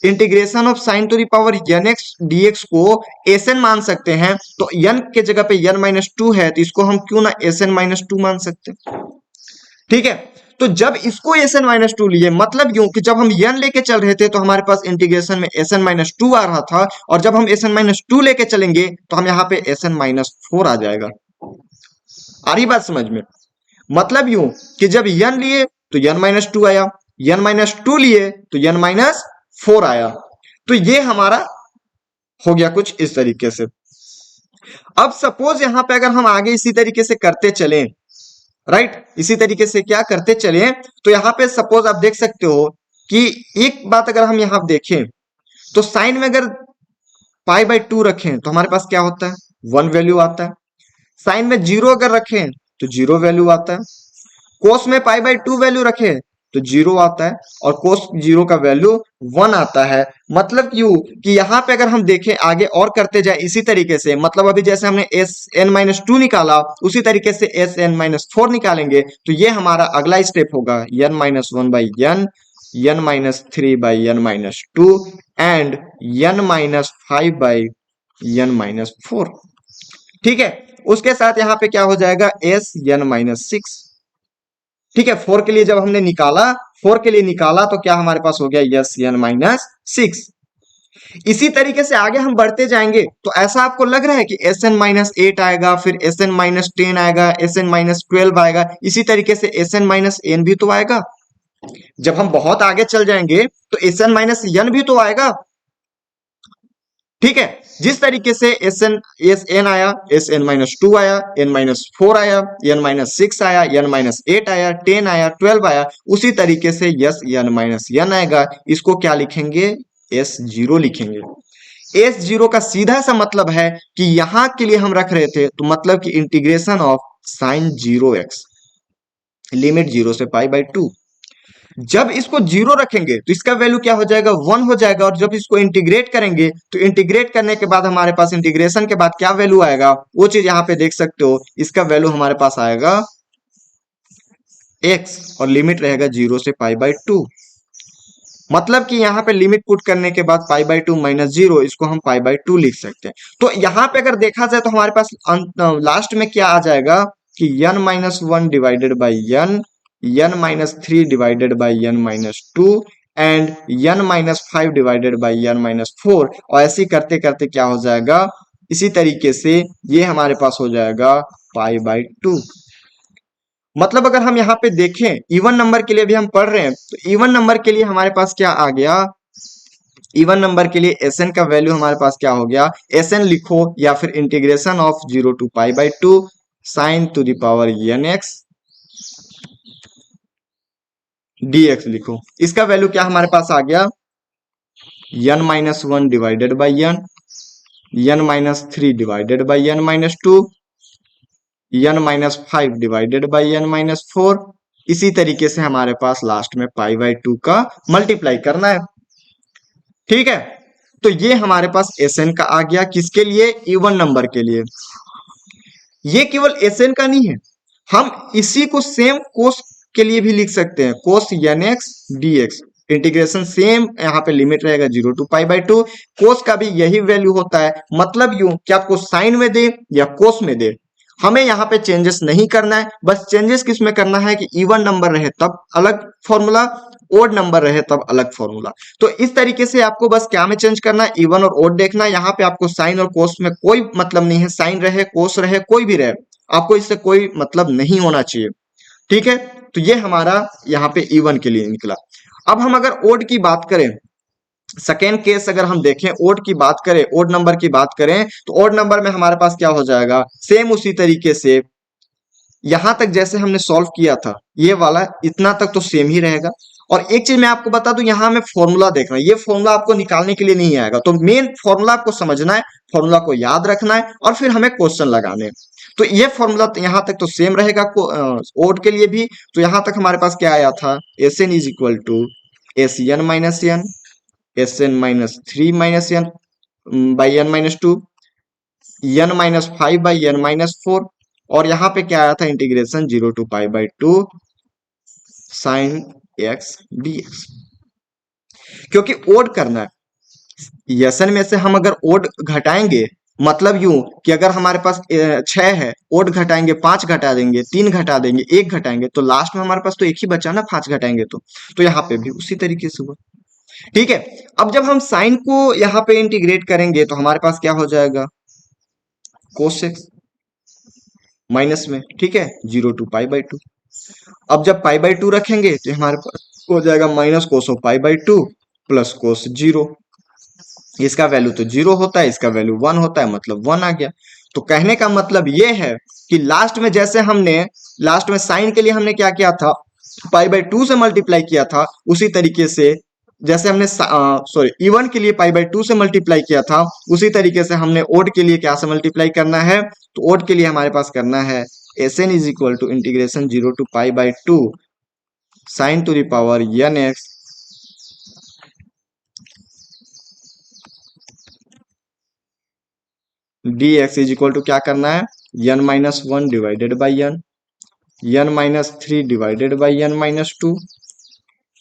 Speaker 1: integration of sine to the power n x d x को एस एन मान सकते हैं, तो n के जगह पे n माइनस टू है तो इसको हम क्यों ना एस एन माइनस टू मान सकते हैं। ठीक है, तो जब इसको एस एन माइनस टू लिए, मतलब यूं कि जब हम n लेके चल रहे थे तो हमारे पास इंटीग्रेशन में एस एन माइनस टू आ रहा था, और जब हम एस एन माइनस टू लेके चलेंगे तो हम यहाँ पे एस एन माइनस फोर आ जाएगा। आ रही बात समझ में? मतलब यूं कि जब n लिए तो n माइनस टू आया, n माइनस टू लिए तो n माइनस फोर आया। तो ये हमारा हो गया कुछ इस तरीके से। अब सपोज यहां पे अगर हम आगे इसी तरीके से करते चलें, राइट, इसी तरीके से क्या करते चले, तो यहाँ पे सपोज आप देख सकते हो कि एक बात अगर हम यहाँ देखें तो साइन में अगर पाई बाई टू रखें तो हमारे पास क्या होता है, वन वैल्यू आता है। साइन में जीरो अगर रखें तो जीरो वैल्यू आता है। कोस में पाई बाई टू वैल्यू रखें तो जीरो आता है, और कोस जीरो का वैल्यू वन आता है। मतलब यू कि यहाँ पे अगर हम देखें आगे और करते जाए इसी तरीके से, मतलब अभी जैसे हमने एस एन माइनस टू निकाला उसी तरीके से एस एन माइनस फोर निकालेंगे, तो ये हमारा अगला स्टेप होगा n minus one by n minus three by n minus two and n minus five by n minus four. ठीक है, उसके साथ यहाँ पे क्या हो जाएगा, एस एन माइनस सिक्स। ठीक है, फोर के लिए जब हमने निकाला, फोर के लिए निकाला तो क्या हमारे पास हो गया, एस एन माइनस सिक्स। इसी तरीके से आगे हम बढ़ते जाएंगे तो ऐसा आपको लग रहा है कि एस एन माइनस एट आएगा, फिर एस एन माइनस टेन आएगा, एस एन माइनस ट्वेल्व आएगा, इसी तरीके से एस एन माइनस एन भी तो आएगा। जब हम बहुत आगे चल जाएंगे तो एस एन माइनस एन भी तो आएगा। ठीक है, जिस तरीके से एस एन आया, एस एन माइनस टू आया, एन माइनस फोर आया, एन माइनस सिक्स आया, एन माइनस एट आया, टेन आया, ट्वेल्व आया, उसी तरीके से यस एन माइनस एन आएगा। इसको क्या लिखेंगे, एस जीरो लिखेंगे। एस जीरो का सीधा सा मतलब है कि यहां के लिए हम रख रहे थे, तो मतलब कि integration of sine zero x, limit zero से पाई बाई टू। जब इसको जीरो रखेंगे तो इसका वैल्यू क्या हो जाएगा, वन हो जाएगा। और जब इसको इंटीग्रेट करेंगे तो इंटीग्रेट करने के बाद हमारे पास इंटीग्रेशन के बाद क्या वैल्यू आएगा, वो चीज यहाँ पे देख सकते हो। इसका वैल्यू हमारे पास आएगा एक्स, और लिमिट रहेगा जीरो से पाई बाई टू। मतलब कि यहाँ पे लिमिट पुट करने के बाद पाई बाई टू माइनस जीरो, इसको हम पाई बाई टू लिख सकते हैं। तो यहाँ पे अगर देखा जाए तो हमारे पास लास्ट में क्या आ जाएगा कि n minus one divided by n minus three divided by n minus two and n minus five divided by n minus four. और ऐसे करते करते क्या हो जाएगा, इसी तरीके से ये हमारे पास हो जाएगा पाई बाई टू। मतलब अगर हम यहाँ पे देखें इवन नंबर के लिए भी हम पढ़ रहे हैं, तो इवन नंबर के लिए हमारे पास क्या आ गया, इवन नंबर के लिए एस एन का वैल्यू हमारे पास क्या हो गया, एस एन लिखो या फिर integration of zero to pi by two sine to the power n x d x लिखो। इसका वैल्यू क्या हमारे पास आ गया, n minus one divided by n minus three divided by n minus two, n minus five divided by n minus four. इसी तरीके से हमारे पास लास्ट में पाई बाई टू का मल्टीप्लाई करना है। ठीक है, तो ये हमारे पास एस एन का आ गया, किसके लिए, इवन नंबर के लिए। ये केवल एस एन का नहीं है, हम इसी को सेम कोस के लिए भी लिख सकते हैं, cos n x d x. Integration same, यहाँ पे लिमिट रहेगा zero to pi by two. Cos का भी यही वैल्यू होता है। मतलब यूं कि आपको साइन में दे या कोस में दे, हमें यहाँ पे चेंजेस नहीं करना है। बस चेंजेस किस में करना है कि इवन नंबर रहे तब अलग फॉर्मूला, ओड नंबर रहे तब अलग फॉर्मूला। तो इस तरीके से आपको बस क्या में चेंज करना है, इवन और ओड देखना है। यहाँ पे आपको साइन और कोस में कोई मतलब नहीं है, साइन रहे कोस रहे कोई भी रहे, आपको इससे कोई मतलब नहीं होना चाहिए। ठीक है, तो ये हमारा यहाँ पे इवन के लिए निकला। अब हम अगर ओड की बात करें, सेकेंड केस अगर हम देखें, ओड की बात करें, ओड नंबर की बात करें, तो ओड नंबर में हमारे पास क्या हो जाएगा, सेम उसी तरीके से यहां तक जैसे हमने सॉल्व किया था, ये वाला इतना तक तो सेम ही रहेगा। और एक चीज मैं आपको बता दूं, यहां में फॉर्मूला देखना, ये फॉर्मूला आपको निकालने के लिए नहीं आएगा। तो मेन फॉर्मूला आपको समझना है, फॉर्मूला को याद रखना है, और फिर हमें क्वेश्चन लगाने हैं। तो ये फॉर्मूला यहां तक तो सेम रहेगा ओड के लिए भी। तो यहां तक हमारे पास क्या आया था, s n is equal to s n minus n, s n minus three minus n by n minus two, n minus 5/n-4, और यहाँ पे क्या आया था, integration 0 to π/2 sine x dx, क्योंकि ओड करना है। यसन में से हम अगर ओड घटाएंगे, मतलब यूं कि अगर हमारे पास 6 है, ओड घटाएंगे 5 घटा देंगे, 3 घटा देंगे, 1 घटाएंगे, तो लास्ट में हमारे पास तो एक ही बचा ना, 5 घटाएंगे तो यहाँ पे भी उसी तरीके से हुआ। ठीक है। अब जब हम साइन को यहाँ पे इंटीग्रेट करेंगे तो हमारे पास क्या हो जाएगा, कोसेक्स माइनस में, ठीक है, 0 to π/2। अब जब π/2 रखेंगे तो हमारे पास हो जाएगा minus cos of π/2 plus cos 0। इसका वैल्यू तो 0 होता है, इसका वैल्यू 1 होता है, मतलब 1 आ गया। तो कहने का मतलब ये है कि लास्ट में जैसे हमने लास्ट में साइन के लिए हमने क्या किया था, π/2 से मल्टीप्लाई किया था, उसी तरीके से जैसे हमने सॉरी इवन के लिए π/2 से मल्टीप्लाई किया था, उसी तरीके से हमने ओड के लिए क्या से मल्टीप्लाई करना है, तो ओड के लिए हमारे पास करना है Sn is equal to integration 0 to π/2 sine to the power nx dx is equal to क्या करना है, n-1 divided by n-3 divided by n-2,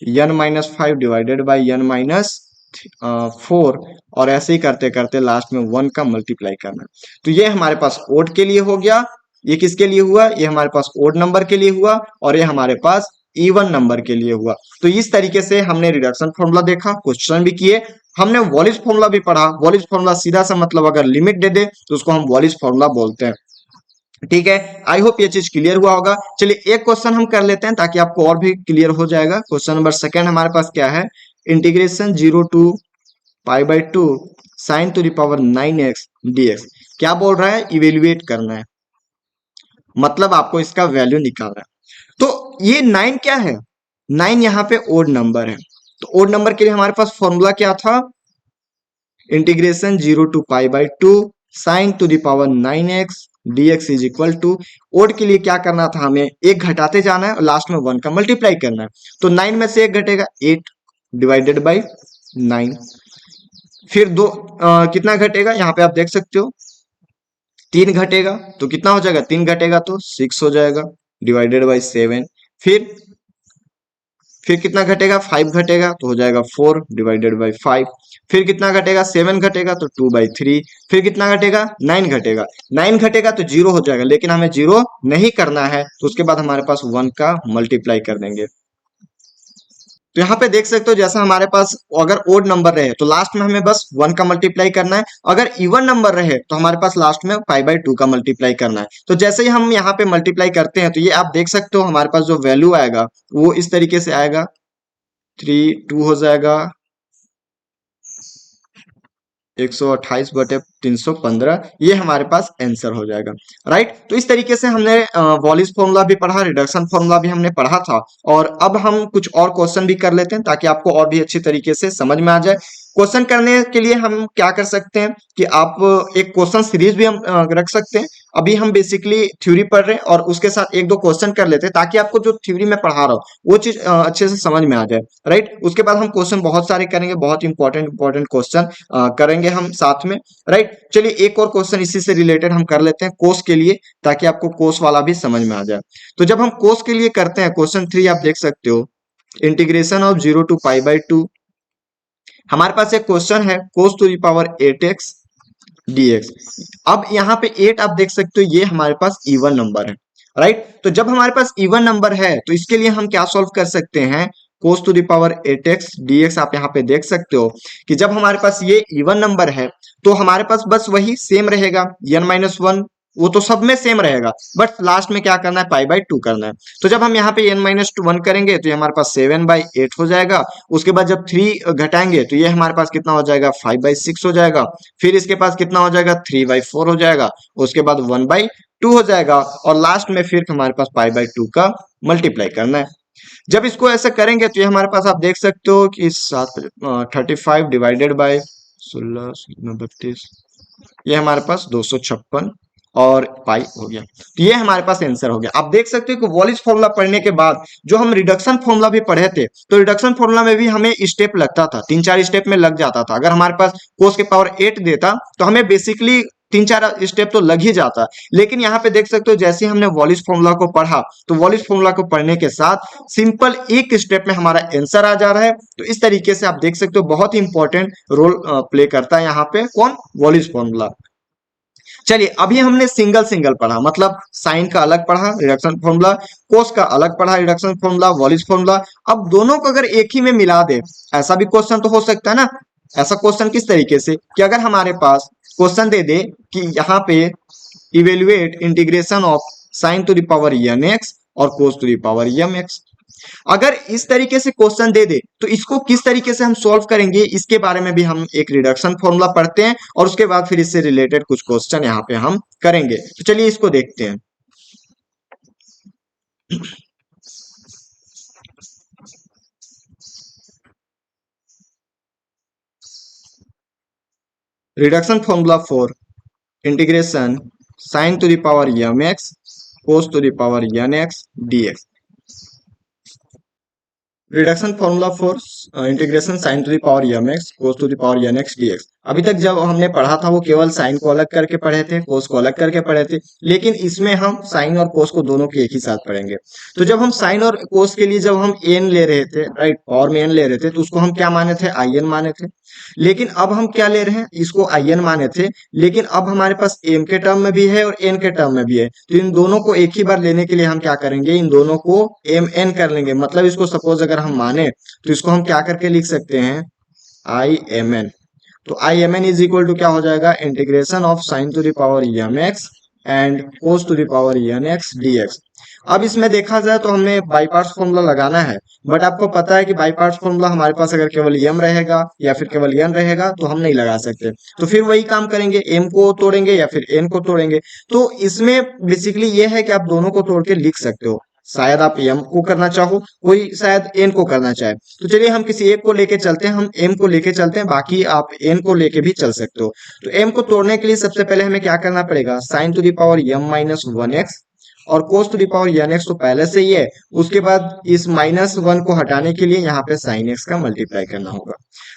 Speaker 1: n-5 divided by n-4, और ऐसे ही करते करते लास्ट में 1 का मल्टीप्लाई करना है। तो ये हमारे पास ओड के लिए हो गया, ये किसके लिए हुआ, ये हमारे पास ओड नंबर के लिए हुआ, और ये हमारे पास इवन नंबर के लिए हुआ। तो इस तरीके से हमने रिडक्शन फॉर्मूला देखा, क्वेश्चन भी किए, हमने वॉलिस फॉर्मूला भी पढ़ा। वॉलिस फॉर्मूला सीधा सा मतलब अगर लिमिट दे दे तो उसको हम वॉलिस फॉर्मूला बोलते हैं। ठीक है, आई होप ये चीज क्लियर हुआ होगा। चलिए एक क्वेश्चन हम कर लेते हैं ताकि आपको और भी क्लियर हो जाएगा। क्वेश्चन नंबर सेकंड हमारे पास क्या है, integration 0 to π/2 sine to the power 9x dx। क्या बोल रहा है, इवेल्युएट करना है, मतलब आपको इसका वैल्यू निकालना है। तो ये 9 क्या है, 9 यहाँ पे ओड नंबर है। तो ओड नंबर के लिए हमारे पास फॉर्मूला क्या था, integration 0 to π/2 sine to the power 9x dx is equal to, odd के लिए क्या करना था, हमें एक घटाते जाना है और लास्ट में 1 का मल्टीप्लाई करना है। तो 9 में से एक घटेगा 8 डिवाइडेड बाई 9, फिर दो कितना घटेगा, यहाँ पे आप देख सकते हो 3 घटेगा, तो कितना हो जाएगा, 3 घटेगा तो 6 हो जाएगा डिवाइडेड बाई 7, फिर कितना घटेगा, 5 घटेगा तो हो जाएगा 4 डिवाइडेड बाई 5, फिर कितना घटेगा, 7 घटेगा तो 2/3, फिर कितना घटेगा, 9 घटेगा। 9 घटेगा तो 0 हो जाएगा, लेकिन हमें 0 नहीं करना है, तो उसके बाद हमारे पास 1 का मल्टीप्लाई कर देंगे। तो यहाँ पे देख सकते हो जैसा हमारे पास अगर ओड नंबर रहे तो लास्ट में हमें बस 1 का मल्टीप्लाई करना है, अगर इवन नंबर रहे तो हमारे पास लास्ट में π/2 का मल्टीप्लाई करना है। तो जैसे ही हम यहाँ पे मल्टीप्लाई करते हैं तो ये आप देख सकते हो हमारे पास जो वैल्यू आएगा वो इस तरीके से आएगा, 2 हो जाएगा 128/315, ये हमारे पास आंसर हो जाएगा। राइट, तो इस तरीके से हमने वॉलिस फॉर्मूला भी पढ़ा, रिडक्शन फॉर्मूला भी हमने पढ़ा था, और अब हम कुछ और क्वेश्चन भी कर लेते हैं ताकि आपको और भी अच्छी तरीके से समझ में आ जाए। क्वेश्चन करने के लिए हम क्या कर सकते हैं कि आप एक क्वेश्चन सीरीज भी हम रख सकते हैं। अभी हम बेसिकली थ्योरी पढ़ रहे हैं और उसके साथ एक दो क्वेश्चन कर लेते हैं ताकि आपको जो थ्योरी में पढ़ा रहा हूँ वो चीज अच्छे से समझ में आ जाए। राइट, उसके बाद हम क्वेश्चन बहुत सारे करेंगे, बहुत इंपॉर्टेंट क्वेश्चन करेंगे हम साथ में। राइट, चलिए एक और क्वेश्चन इसी से रिलेटेड हम कर लेते हैं कोस के लिए, ताकि आपको कोस वाला भी समझ में आ जाए। तो जब हम कोस के लिए करते हैं, क्वेश्चन 3 आप देख सकते हो, इंटीग्रेशन ऑफ 0 to π/2, हमारे पास एक क्वेश्चन है cos to the power 8x dx। अब यहाँ पे 8 आप देख सकते हो ये हमारे पास इवन नंबर है। राइट, तो जब हमारे पास इवन नंबर है तो इसके लिए हम क्या सॉल्व कर सकते हैं, cos to the power 8x dx। आप यहाँ पे देख सकते हो कि जब हमारे पास ये इवन नंबर है तो हमारे पास बस वही सेम रहेगा, n-1 वो तो सब में सेम रहेगा, बट लास्ट में क्या करना है, π/2 करना है। तो जब हम यहाँ पे n-1 करेंगे तो ये हमारे पास 7/8 हो जाएगा। उसके बाद जब 3 घटाएंगे तो ये हमारे पास कितना हो जाएगा, 5/6 हो जाएगा। फिर इसके पास कितना हो जाएगा, 3/4 हो जाएगा। उसके बाद 1/2 हो जाएगा, और लास्ट में फिर हमारे पास π/2 का मल्टीप्लाई करना है। जब इसको ऐसे करेंगे तो ये हमारे पास आप देख सकते हो कि 35 डिवाइडेड बाय 16 32, ये हमारे पास 256 और पाई हो गया। तो ये हमारे पास आंसर हो गया। आप देख सकते हो कि वॉलिस फॉर्मूला पढ़ने के बाद जो हम रिडक्शन फॉर्मूला भी पढ़े थे, तो रिडक्शन फॉर्मूला में भी हमें स्टेप लगता था, 3-4 स्टेप में लग जाता था। अगर हमारे पास कोस के पावर 8 देता तो हमें बेसिकली तीन चार स्टेप तो लग ही जाता। लेकिन यहाँ पे देख सकते हो जैसे हमने वॉलिस फॉर्मूला को पढ़ा, तो वॉलिस फॉर्मूला को पढ़ने के साथ सिंपल एक स्टेप में हमारा आंसर आ जा रहा है। तो इस तरीके से आप देख सकते हो बहुत ही इंपॉर्टेंट रोल प्ले करता है यहाँ पे कौन, वॉलिस फॉर्मूला। चलिए अभी हमने सिंगल सिंगल पढ़ा, मतलब साइन का अलग पढ़ा रिडक्शन फॉर्मूला, कोस का अलग पढ़ा रिडक्शन फॉर्मूला, वॉलिस फॉर्मूला। अब दोनों को अगर एक ही में मिला दे, ऐसा भी क्वेश्चन तो हो सकता है ना। ऐसा क्वेश्चन किस तरीके से कि अगर हमारे पास क्वेश्चन दे दे कि यहाँ पे evaluate integration of sine to the power n x और cos to the power m x, अगर इस तरीके से क्वेश्चन दे दे तो इसको किस तरीके से हम सॉल्व करेंगे, इसके बारे में भी हम एक रिडक्शन फॉर्मूला पढ़ते हैं और उसके बाद फिर इससे रिलेटेड कुछ क्वेश्चन यहाँ पे हम करेंगे। तो चलिए इसको देखते हैं। Reduction formula for integration sine to the power m x cos to the power n x d x. Reduction formula for integration sine to the power m x cos to the power n x d x. अभी तक जब हमने पढ़ा था वो केवल sign को अलग करके पढ़े थे, कोस को अलग करके पढ़े थे, लेकिन इसमें हम साइन और कोस को दोनों के एक ही साथ पढ़ेंगे। तो जब हम साइन और कोस के लिए जब हम एन ले रहे थे, राइट, पावर में एन ले रहे थे, तो उसको हम क्या माने थे, आई एन माने थे। लेकिन अब हम क्या ले रहे हैं, इसको आई एन माने थे, लेकिन अब हमारे पास एम के टर्म में भी है और एन के टर्म में भी है। तो इन दोनों को एक ही बार लेने के लिए हम क्या करेंगे, इन दोनों को एम एन कर लेंगे। मतलब इसको सपोज अगर हम माने तो इसको हम क्या करके लिख सकते हैं, आई एम एन। तो I m n is equal to क्या हो जाएगा, integration of sine to the power m x and cos to the power n x d x. अब इसमें देखा जाए तो हमें बाई पार्ट्स फॉर्मूला लगाना है, बट आपको पता है कि बाई पार्ट्स फॉर्मूला हमारे पास अगर केवल एम रहेगा या फिर केवल एन रहेगा तो हम नहीं लगा सकते। तो फिर वही काम करेंगे, एम को तोड़ेंगे या फिर एन को तोड़ेंगे। तो इसमें बेसिकली ये है कि आप दोनों को तोड़ के लिख सकते हो, शायद आप एम को करना चाहो, कोई शायद एन को करना चाहे। तो चलिए हम किसी एक को लेके चलते हैं, हम एम को लेके चलते हैं, बाकी आप एन को लेके भी चल सकते हो। तो एम को तोड़ने के लिए सबसे पहले हमें क्या करना पड़ेगा, sine to the power m minus one x और cos to the power n x तो पहले से ही है। उसके बाद इस माइनस वन को हटाने के लिए यहाँ पे साइन एक्स का मल्टीप्लाई करना होगा।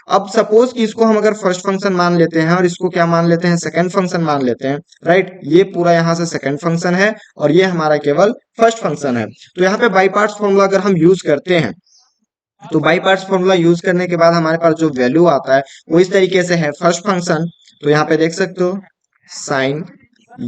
Speaker 1: अब सपोज कि इसको हम अगर फर्स्ट फंक्शन मान लेते हैं और इसको क्या मान लेते हैं, सेकंड फंक्शन मान लेते हैं, राइट। ये पूरा यहाँ से सेकंड फंक्शन है और ये हमारा केवल फर्स्ट फंक्शन है। तो यहाँ पे बाई पार्ट्स फॉर्मूला अगर हम यूज करते हैं तो बाई पार्ट्स फॉर्मूला यूज करने के बाद हमारे पास जो वैल्यू आता है वो इस तरीके से है, फर्स्ट फंक्शन, तो यहाँ पे देख सकते हो sine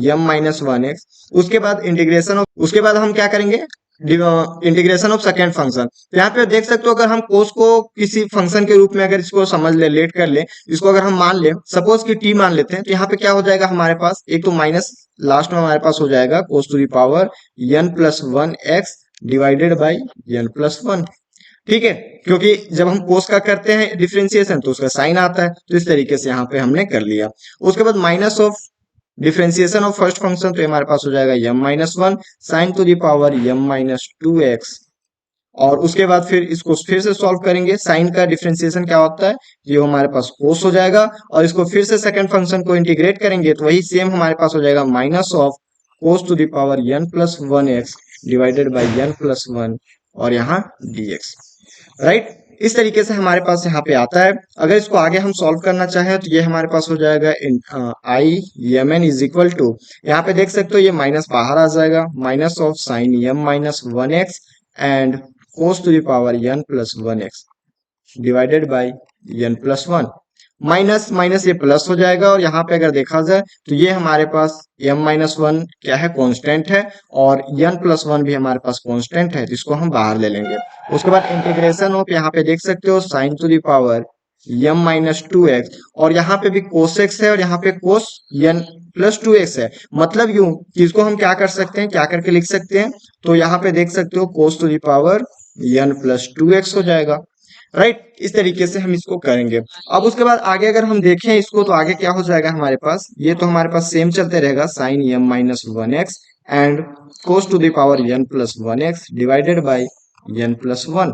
Speaker 1: m minus one x, उसके बाद इंटीग्रेशन ऑफ, उसके बाद हम क्या करेंगे, इंटीग्रेशन ऑफ सेकेंड फंक्शन। तो यहाँ पे देख सकते हो अगर हम कोस को किसी फंक्शन के रूप में अगर इसको समझ ले, लेट कर ले, इसको अगर हम मान ले, सपोज कि टी मान लेते हैं, तो यहाँ पे क्या हो जाएगा हमारे पास, एक तो माइनस लास्ट में हमारे पास हो जाएगा cos to the power n plus one x divided by n plus one. ठीक है, क्योंकि जब हम कोस का करते हैं डिफरेंशिएशन तो उसका साइन आता है, तो इस तरीके से यहाँ पे हमने कर लिया। उसके बाद minus of differentiation of first function, तो हमारे पास हो जाएगा m minus one sine to the power m minus two x, और उसके बाद फिर इसको फिर से सॉल्व करेंगे। साइन का डिफरेंशिएशन क्या होता है, ये हमारे पास कोस हो जाएगा, और इसको फिर से सेकंड फंक्शन को इंटीग्रेट करेंगे तो वही सेम हमारे पास हो जाएगा minus of cos to the power n plus one x divided by n plus one और यहाँ डी एक्स, राइट। इस तरीके से हमारे पास यहाँ पे आता है। अगर इसको आगे हम सॉल्व करना चाहें तो ये हमारे पास हो जाएगा I m n is equal to, यहाँ पे देख सकते हो ये माइनस बाहर आ जाएगा, minus of sine m minus one x and cos to the power n plus one x divided by n plus one. Minus minus ये प्लस हो जाएगा, और यहाँ पे अगर देखा जाए तो ये हमारे पास m माइनस वन क्या है, कांस्टेंट है, और n प्लस वन भी हमारे पास कांस्टेंट है, तो इसको हम बाहर ले लेंगे। उसके बाद इंटीग्रेशन ऑफ, यहाँ पे देख सकते हो sign to the power m minus two x, और यहाँ पे भी कोस एक्स है और यहाँ पे कोस n प्लस टू एक्स है। मतलब यूं कि इसको हम क्या कर सकते हैं, क्या करके लिख सकते हैं, तो यहाँ पे देख सकते हो cos to the power n plus two x हो जाएगा, राइट। इस तरीके से हम इसको करेंगे। अब उसके बाद आगे अगर हम देखें इसको तो आगे क्या हो जाएगा हमारे पास, ये तो हमारे पास सेम चलते रहेगा, sine m minus one x and cos to the power n plus one x divided by n plus one,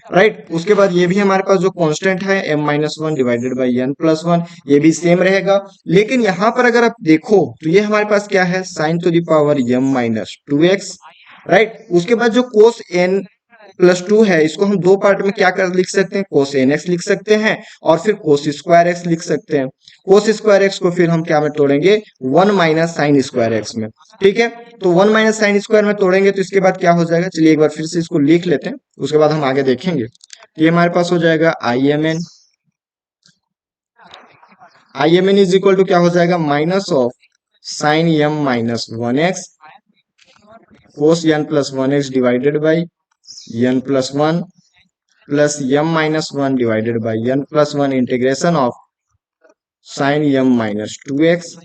Speaker 1: right. उसके बाद ये भी हमारे पास जो कांस्टेंट है m minus one divided by n plus one, ये भी सेम रहेगा। लेकिन यहाँ पर अगर आप देखो तो ये हमारे पास क्या है, sine to the power m minus two x, right. उसके बाद जो कोस n प्लस टू है, इसको हम दो पार्ट में क्या कर लिख सकते हैं, कोस एन एक्स लिख सकते हैं और फिर कोस स्क्वायर एक्स लिख सकते हैं। कोस स्क्वायर एक्स को फिर हम क्या में तोड़ेंगे, one minus sine square x में। ठीक है, तो वन माइनस साइन स्क्वायर में तोड़ेंगे तो इसके बाद क्या हो जाएगा, चलिए एक बार फिर से इसको लिख लेते हैं, उसके बाद हम आगे देखेंगे। ये हमारे पास हो जाएगा I m n is equal to क्या हो जाएगा, minus of sine m minus one x cos n plus one x divided by n plus one plus m minus one divided by n plus one integration of sine m minus two x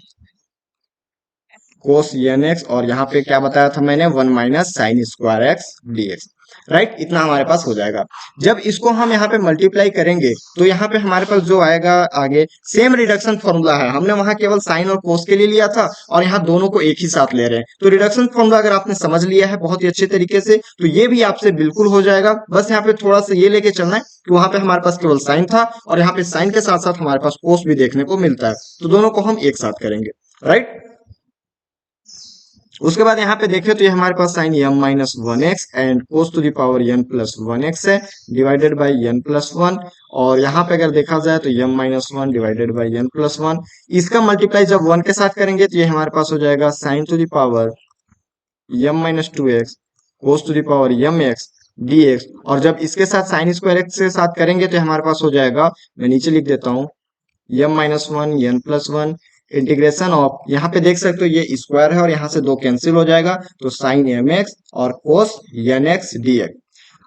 Speaker 1: cos n x, और यहाँ पे क्या बताया था मैंने, one minus sine square x d x. Right, इतना हमारे पास हो जाएगा। जब इसको हम यहाँ पे मल्टीप्लाई करेंगे तो यहाँ पे हमारे पास जो आएगा आगे, सेम रिडक्शन फॉर्मूला है, हमने वहां केवल साइन और कोस के लिए लिया था और यहाँ दोनों को एक ही साथ ले रहे हैं। तो रिडक्शन फॉर्मूला अगर आपने समझ लिया है बहुत ही अच्छे तरीके से, तो ये भी आपसे बिल्कुल हो जाएगा। बस यहाँ पे थोड़ा सा ये लेके चलना है कि वहां पे हमारे पास केवल साइन था और यहाँ पे साइन के साथ साथ हमारे पास कोस भी देखने को मिलता है, तो दोनों को हम एक साथ करेंगे। राइट, उसके बाद यहाँ पे देखें तो ये हमारे पास sine m minus one x and cos to the power n plus one x है divided by n plus one, और यहाँ पे अगर देखा जाए तो m minus one divided by n plus one, इसका मल्टीप्लाई जब वन के साथ करेंगे तो ये हमारे पास हो जाएगा sine to the power m minus two x cos to the power m x d x, और जब इसके साथ साइन स्क्वायर एक्स के साथ करेंगे तो हमारे पास हो जाएगा, मैं नीचे लिख देता हूँ, m minus one n plus one integration of, यहाँ पे देख सकते हो ये स्क्वायर है और यहाँ से दो कैंसिल हो जाएगा, तो साइन एम एक्स और कोस एन एक्स डी एक्स।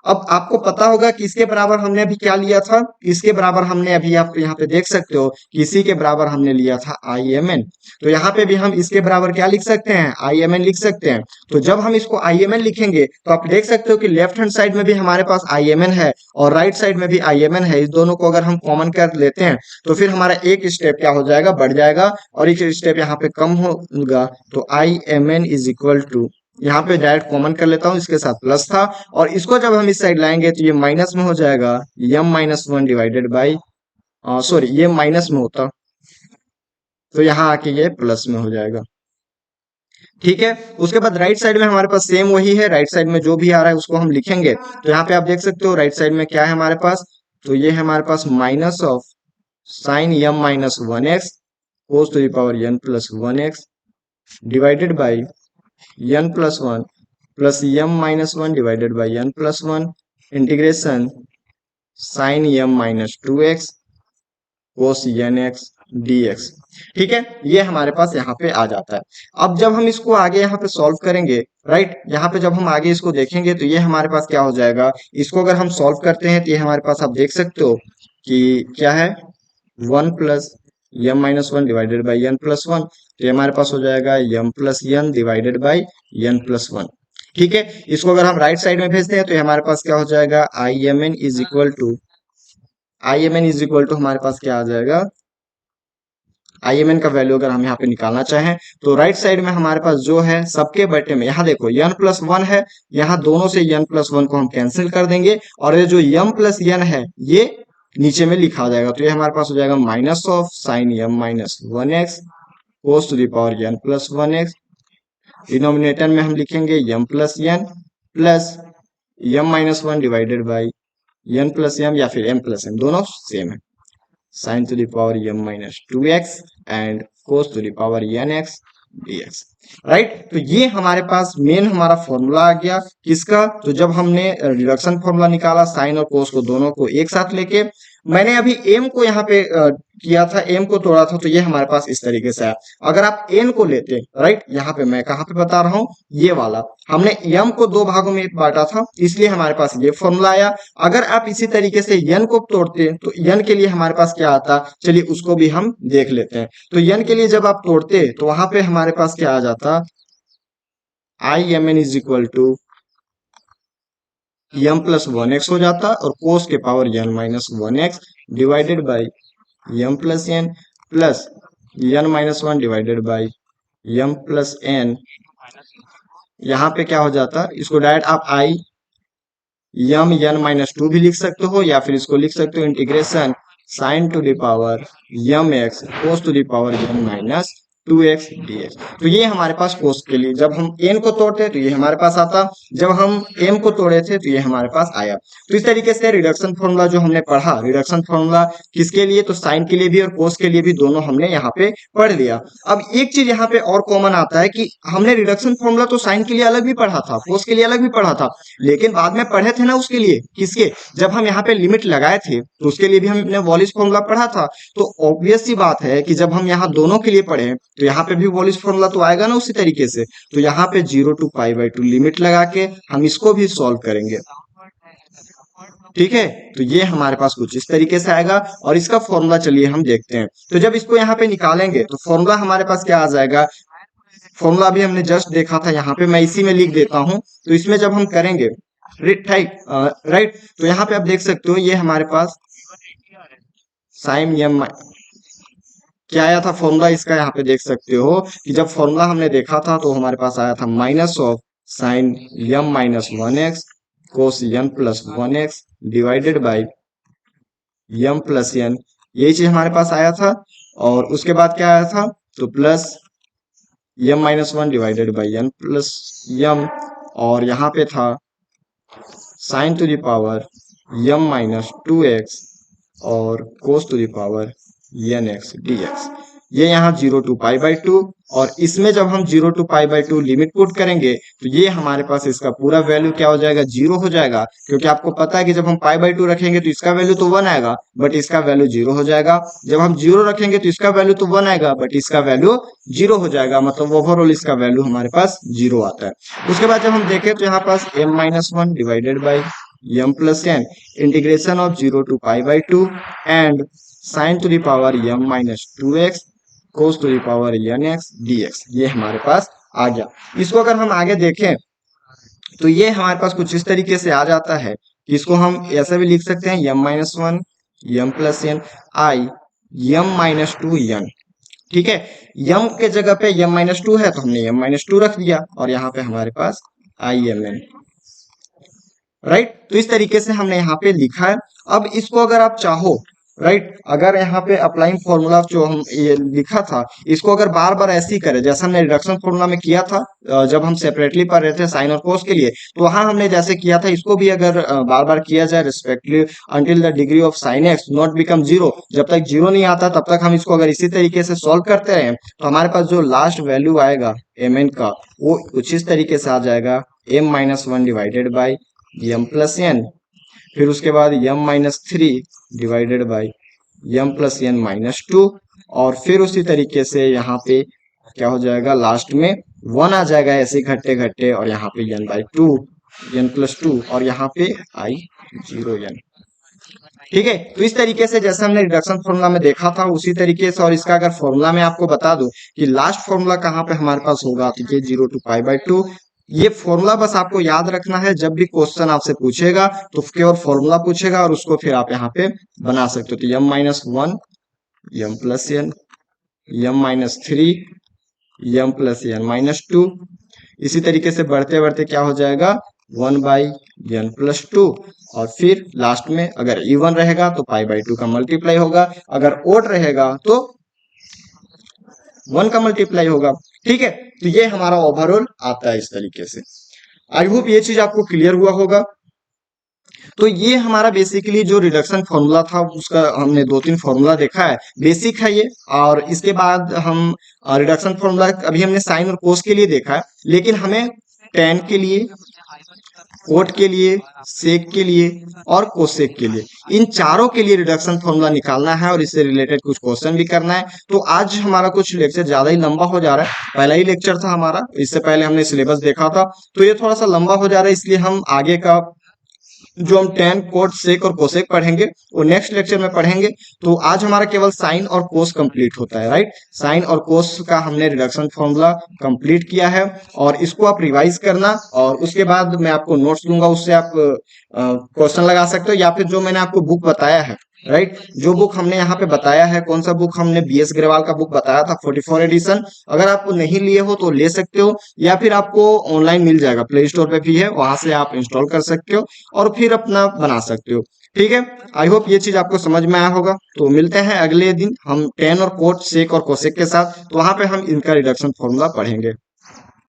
Speaker 1: अब आपको पता होगा कि इसके बराबर हमने अभी क्या लिया था, इसके बराबर हमने अभी, आप यहाँ पे देख सकते हो कि इसी के बराबर हमने लिया था आई एम एन, तो यहाँ पे भी हम इसके बराबर क्या लिख सकते हैं, आई एम एन लिख सकते हैं। तो जब हम इसको आई एम एन लिखेंगे तो आप देख सकते हो कि लेफ्ट हैंड साइड में भी हमारे पास आई एम एन है और राइट साइड में भी आई एम एन है, इस दोनों को अगर हम कॉमन कर लेते हैं तो फिर हमारा एक स्टेप क्या हो जाएगा, बढ़ जाएगा, और एक स्टेप यहाँ पे कम होगा, तो I m n is equal to, यहाँ पे डायरेक्ट कॉमन कर लेता हूँ, इसके साथ प्लस था और इसको जब हम इस साइड लाएंगे तो ये माइनस में हो जाएगा, m minus one divided by, sorry ये माइनस में होता तो यहाँ आके ये प्लस में हो जाएगा। ठीक है, उसके बाद राइट साइड में हमारे पास सेम वही है, राइट साइड में जो भी आ रहा है उसको हम लिखेंगे। तो यहाँ पे आप देख सकते हो राइट साइड में क्या है हमारे पास, तो ये है हमारे पास minus of sine m minus one x cos to the power n plus one x divided by n plus one plus m minus one divided by n plus one integration sine m minus two x cos n x d x. ठीक है, ये हमारे पास यहाँ पे आ जाता है। अब जब हम इसको आगे यहाँ पे सॉल्व करेंगे, राइट, यहाँ पे जब हम आगे इसको देखेंगे तो ये हमारे पास क्या हो जाएगा, इसको अगर हम सॉल्व करते हैं तो ये हमारे पास आप देख सकते हो कि क्या है, one plus m minus one divided by n plus one, तो ये हमारे पास हो जाएगा m plus n divided by n plus one. ठीक है, इसको अगर हम राइट साइड में भेजते हैं तो ये हमारे पास क्या हो जाएगा, I m n is equal to, I m n is equal to हमारे पास क्या आ जाएगा, आई एम एन का वैल्यू अगर हम यहाँ पे निकालना चाहें तो राइट साइड में हमारे पास जो है सबके बटे में, यहाँ देखो एन प्लस वन है, यहाँ दोनों से एन प्लस वन को हम कैंसिल कर देंगे और ये जो एम प्लस एन है ये नीचे में लिखा जाएगा, तो ये हमारे पास हो जाएगा minus of sine m minus one x cos to the power n plus one x, denominator में हम लिखेंगे m plus n plus m minus one divided by n plus m या फिर एम प्लस एम, दोनों same है, sine to the power m minus two x and cos to the power n x dx। Right, तो ये हमारे पास main हमारा formula आ गया किसका, तो जब हमने रिडक्शन फॉर्मूला निकाला साइन और कोस को दोनों को एक साथ लेके, मैंने अभी एम को यहाँ पे किया था, एम को तोड़ा था, तो ये हमारे पास इस तरीके से है। अगर आप एन को लेते, राइट, यहाँ पे मैं कहाँ पे बता रहा हूँ, ये वाला हमने एम को दो भागों में बांटा था इसलिए हमारे पास ये फॉर्मूला आया। अगर आप इसी तरीके से एन को तोड़ते तो एन के लिए हमारे पास क्या आता, चलिए उसको भी हम देख लेते हैं। तो एन के लिए जब आप तोड़ते तो वहां पे हमारे पास क्या आ जाता, I m n is equal to m plus one x हो जाता और कोस के power n minus one x divided by m plus n plus n minus one divided by m plus n, यहाँ पे क्या हो जाता, इसको डायरेक्ट आप I m n minus two भी लिख सकते हो या फिर इसको लिख सकते हो integration sine to the power m x cos to the power n minus 2x dx। तो ये हमारे पास कोस के लिए, जब हम n को तोड़ते तो ये हमारे पास आता, जब हम m को तोड़े थे तो ये हमारे पास आया। तो इस तरीके से रिडक्शन फॉर्मूला जो हमने पढ़ा, रिडक्शन फॉर्मूला किसके लिए, तो साइन के लिए भी और कोस के लिए भी, दोनों हमने यहाँ पे पढ़ लिया। अब एक चीज यहाँ पे और कॉमन आता है कि हमने रिडक्शन फॉर्मूला तो साइन के लिए अलग भी पढ़ा था, कोस के लिए अलग भी पढ़ा था, लेकिन बाद में पढ़े थे ना उसके लिए, किसके, जब हम यहाँ पे लिमिट लगाए थे तो उसके लिए भी हमने वॉलिस फॉर्मूला पढ़ा था। तो ऑब्वियस सी बात है कि जब हम यहाँ दोनों के लिए पढ़े तो यहाँ पे भी वॉलिस फॉर्मूला तो आएगा ना उसी तरीके से। तो यहाँ पे 0 to π/2 लिमिट लगा के हम इसको भी सॉल्व करेंगे। ठीक है, तो ये हमारे पास कुछ इस तरीके से आएगा और इसका फॉर्मूला चलिए हम देखते हैं। तो जब इसको यहाँ पे निकालेंगे तो फॉर्मूला हमारे पास क्या आ जाएगा, फॉर्मूला भी हमने जस्ट देखा था, यहाँ पे मैं इसी में लिख देता हूँ। तो इसमें जब हम करेंगे राइट, तो यहाँ पे आप देख सकते हो ये हमारे पास साइन एम क्या आया था फॉर्मूला इसका, यहाँ पे देख सकते हो कि जब फॉर्मूला हमने देखा था तो हमारे पास आया था -(-1x cos n+1x divided by m+n)। यही चीज हमारे पास आया था। और उसके बाद क्या आया था, तो plus m-1 divided by n+m, और यहाँ पे था sin⁻m -2x और cos⁻n x dx। ये यहाँ 0 to π/2, और इसमें जब हम 0 to π/2 लिमिट पुट करेंगे तो ये हमारे पास इसका पूरा वैल्यू क्या हो जाएगा, 0 हो जाएगा, क्योंकि आपको पता है कि जब हम π/2 रखेंगे तो इसका वैल्यू तो 1 आएगा बट इसका वैल्यू 0 हो जाएगा। जब हम 0 रखेंगे तो इसका वैल्यू तो 1 आएगा बट इसका वैल्यू 0 हो जाएगा, मतलब ओवरऑल इसका वैल्यू हमारे पास 0 आता है। उसके बाद जब हम देखें तो यहाँ पास m-1 divided by m+n integration of 0 to π/2 and sin⁻m -2x cos⁻n x dx, ये हमारे पास आ गया। इसको अगर हम आगे देखें तो ये हमारे पास कुछ इस तरीके से आ जाता है कि इसको हम ऐसे भी लिख सकते हैं m-1 m+n i m-2n। ठीक है, m के जगह पे m-2 है तो हमने m-2 रख दिया और यहाँ पे हमारे पास i-mn, राइट। तो इस तरीके से हमने यहाँ पे लिखा है। अब इसको अगर आप चाहो, राइट, अगर यहाँ पे अप्लाइंग फॉर्मूला जो हम ये लिखा था इसको अगर बार बार ऐसे ही करें जैसा हमने रिडक्शन फॉर्मूला में किया था, जब हम सेपरेटली पढ़ रहे थे साइन और कोस के लिए, तो वहां हमने जैसे किया था इसको भी अगर बार बार किया जाए respectively until the degree of sine x not become 0, जब तक 0 नहीं आता तब तक हम इसको अगर इसी तरीके से सॉल्व करते रहे तो हमारे पास जो लास्ट वैल्यू आएगा mn का वो कुछ इस तरीके से आ जाएगा m-1 डिवाइडेड बाई m+n, फिर उसके बाद m-3 डिवाइडेड बाई m+n-2, और फिर उसी तरीके से यहाँ पे क्या हो जाएगा, लास्ट में 1 आ जाएगा ऐसे घटते घटते, और यहाँ पे n/2 n+2 और यहाँ पे i0n। ठीक है, तो इस तरीके से जैसे हमने रिडक्शन फॉर्मूला में देखा था उसी तरीके से, और इसका अगर फॉर्मूला में आपको बता दूं कि लास्ट फॉर्मूला कहाँ पे हमारे पास होगा, तो ये 0 to π/2। ये फॉर्मूला बस आपको याद रखना है, जब भी क्वेश्चन आपसे पूछेगा तो केवल फॉर्मूला पूछेगा और उसको फिर आप यहाँ पे बना सकते हो। तो m-1 m+n m-3 m+n-2, इसी तरीके से बढ़ते बढ़ते क्या हो जाएगा 1/n+2, और फिर लास्ट में अगर इवन रहेगा तो π/2 का मल्टीप्लाई होगा, अगर ओड रहेगा तो 1 का मल्टीप्लाई होगा। ठीक है, तो ये हमारा ओवरऑल आता है इस तरीके से। आई होप ये चीज आपको क्लियर हुआ होगा। तो ये हमारा बेसिकली जो रिडक्शन फॉर्मूला था उसका हमने 2-3 फॉर्मूला देखा है, बेसिक है ये। और इसके बाद हम रिडक्शन फॉर्मूला अभी हमने साइन और कोस के लिए देखा है, लेकिन हमें टेन के लिए, कोट के लिए, सेक के लिए और कोसेक के लिए, इन चारों के लिए रिडक्शन फॉर्मूला निकालना है और इससे रिलेटेड कुछ क्वेश्चन भी करना है। तो आज हमारा कुछ लेक्चर ज्यादा ही लंबा हो जा रहा है, पहला ही लेक्चर था हमारा, इससे पहले हमने सिलेबस देखा था, तो ये थोड़ा सा लंबा हो जा रहा है, इसलिए हम आगे का जो हम टेन, कोट, सेक और कोसेक पढ़ेंगे वो नेक्स्ट लेक्चर में पढ़ेंगे। तो आज हमारा केवल साइन और कोस कंप्लीट होता है, राइट। साइन और कोस का हमने रिडक्शन फॉर्मूला कंप्लीट किया है, और इसको आप रिवाइज करना, और उसके बाद मैं आपको नोट्स दूंगा, उससे आप क्वेश्चन लगा सकते हो, या फिर जो मैंने आपको बुक बताया है राइट। जो बुक हमने यहाँ पे बताया है, कौन सा बुक हमने बीएस ग्रेवाल का बुक बताया था 44 एडिशन, अगर आप नहीं लिए हो तो ले सकते हो, या फिर आपको ऑनलाइन मिल जाएगा, प्ले स्टोर पे भी है, वहां से आप इंस्टॉल कर सकते हो और फिर अपना बना सकते हो। ठीक है। आई होप ये चीज आपको समझ में आया होगा। तो मिलते हैं अगले दिन हम टेन और कोट सेक और कोसेक के साथ, तो वहां पे हम इनका रिडक्शन फॉर्मूला पढ़ेंगे।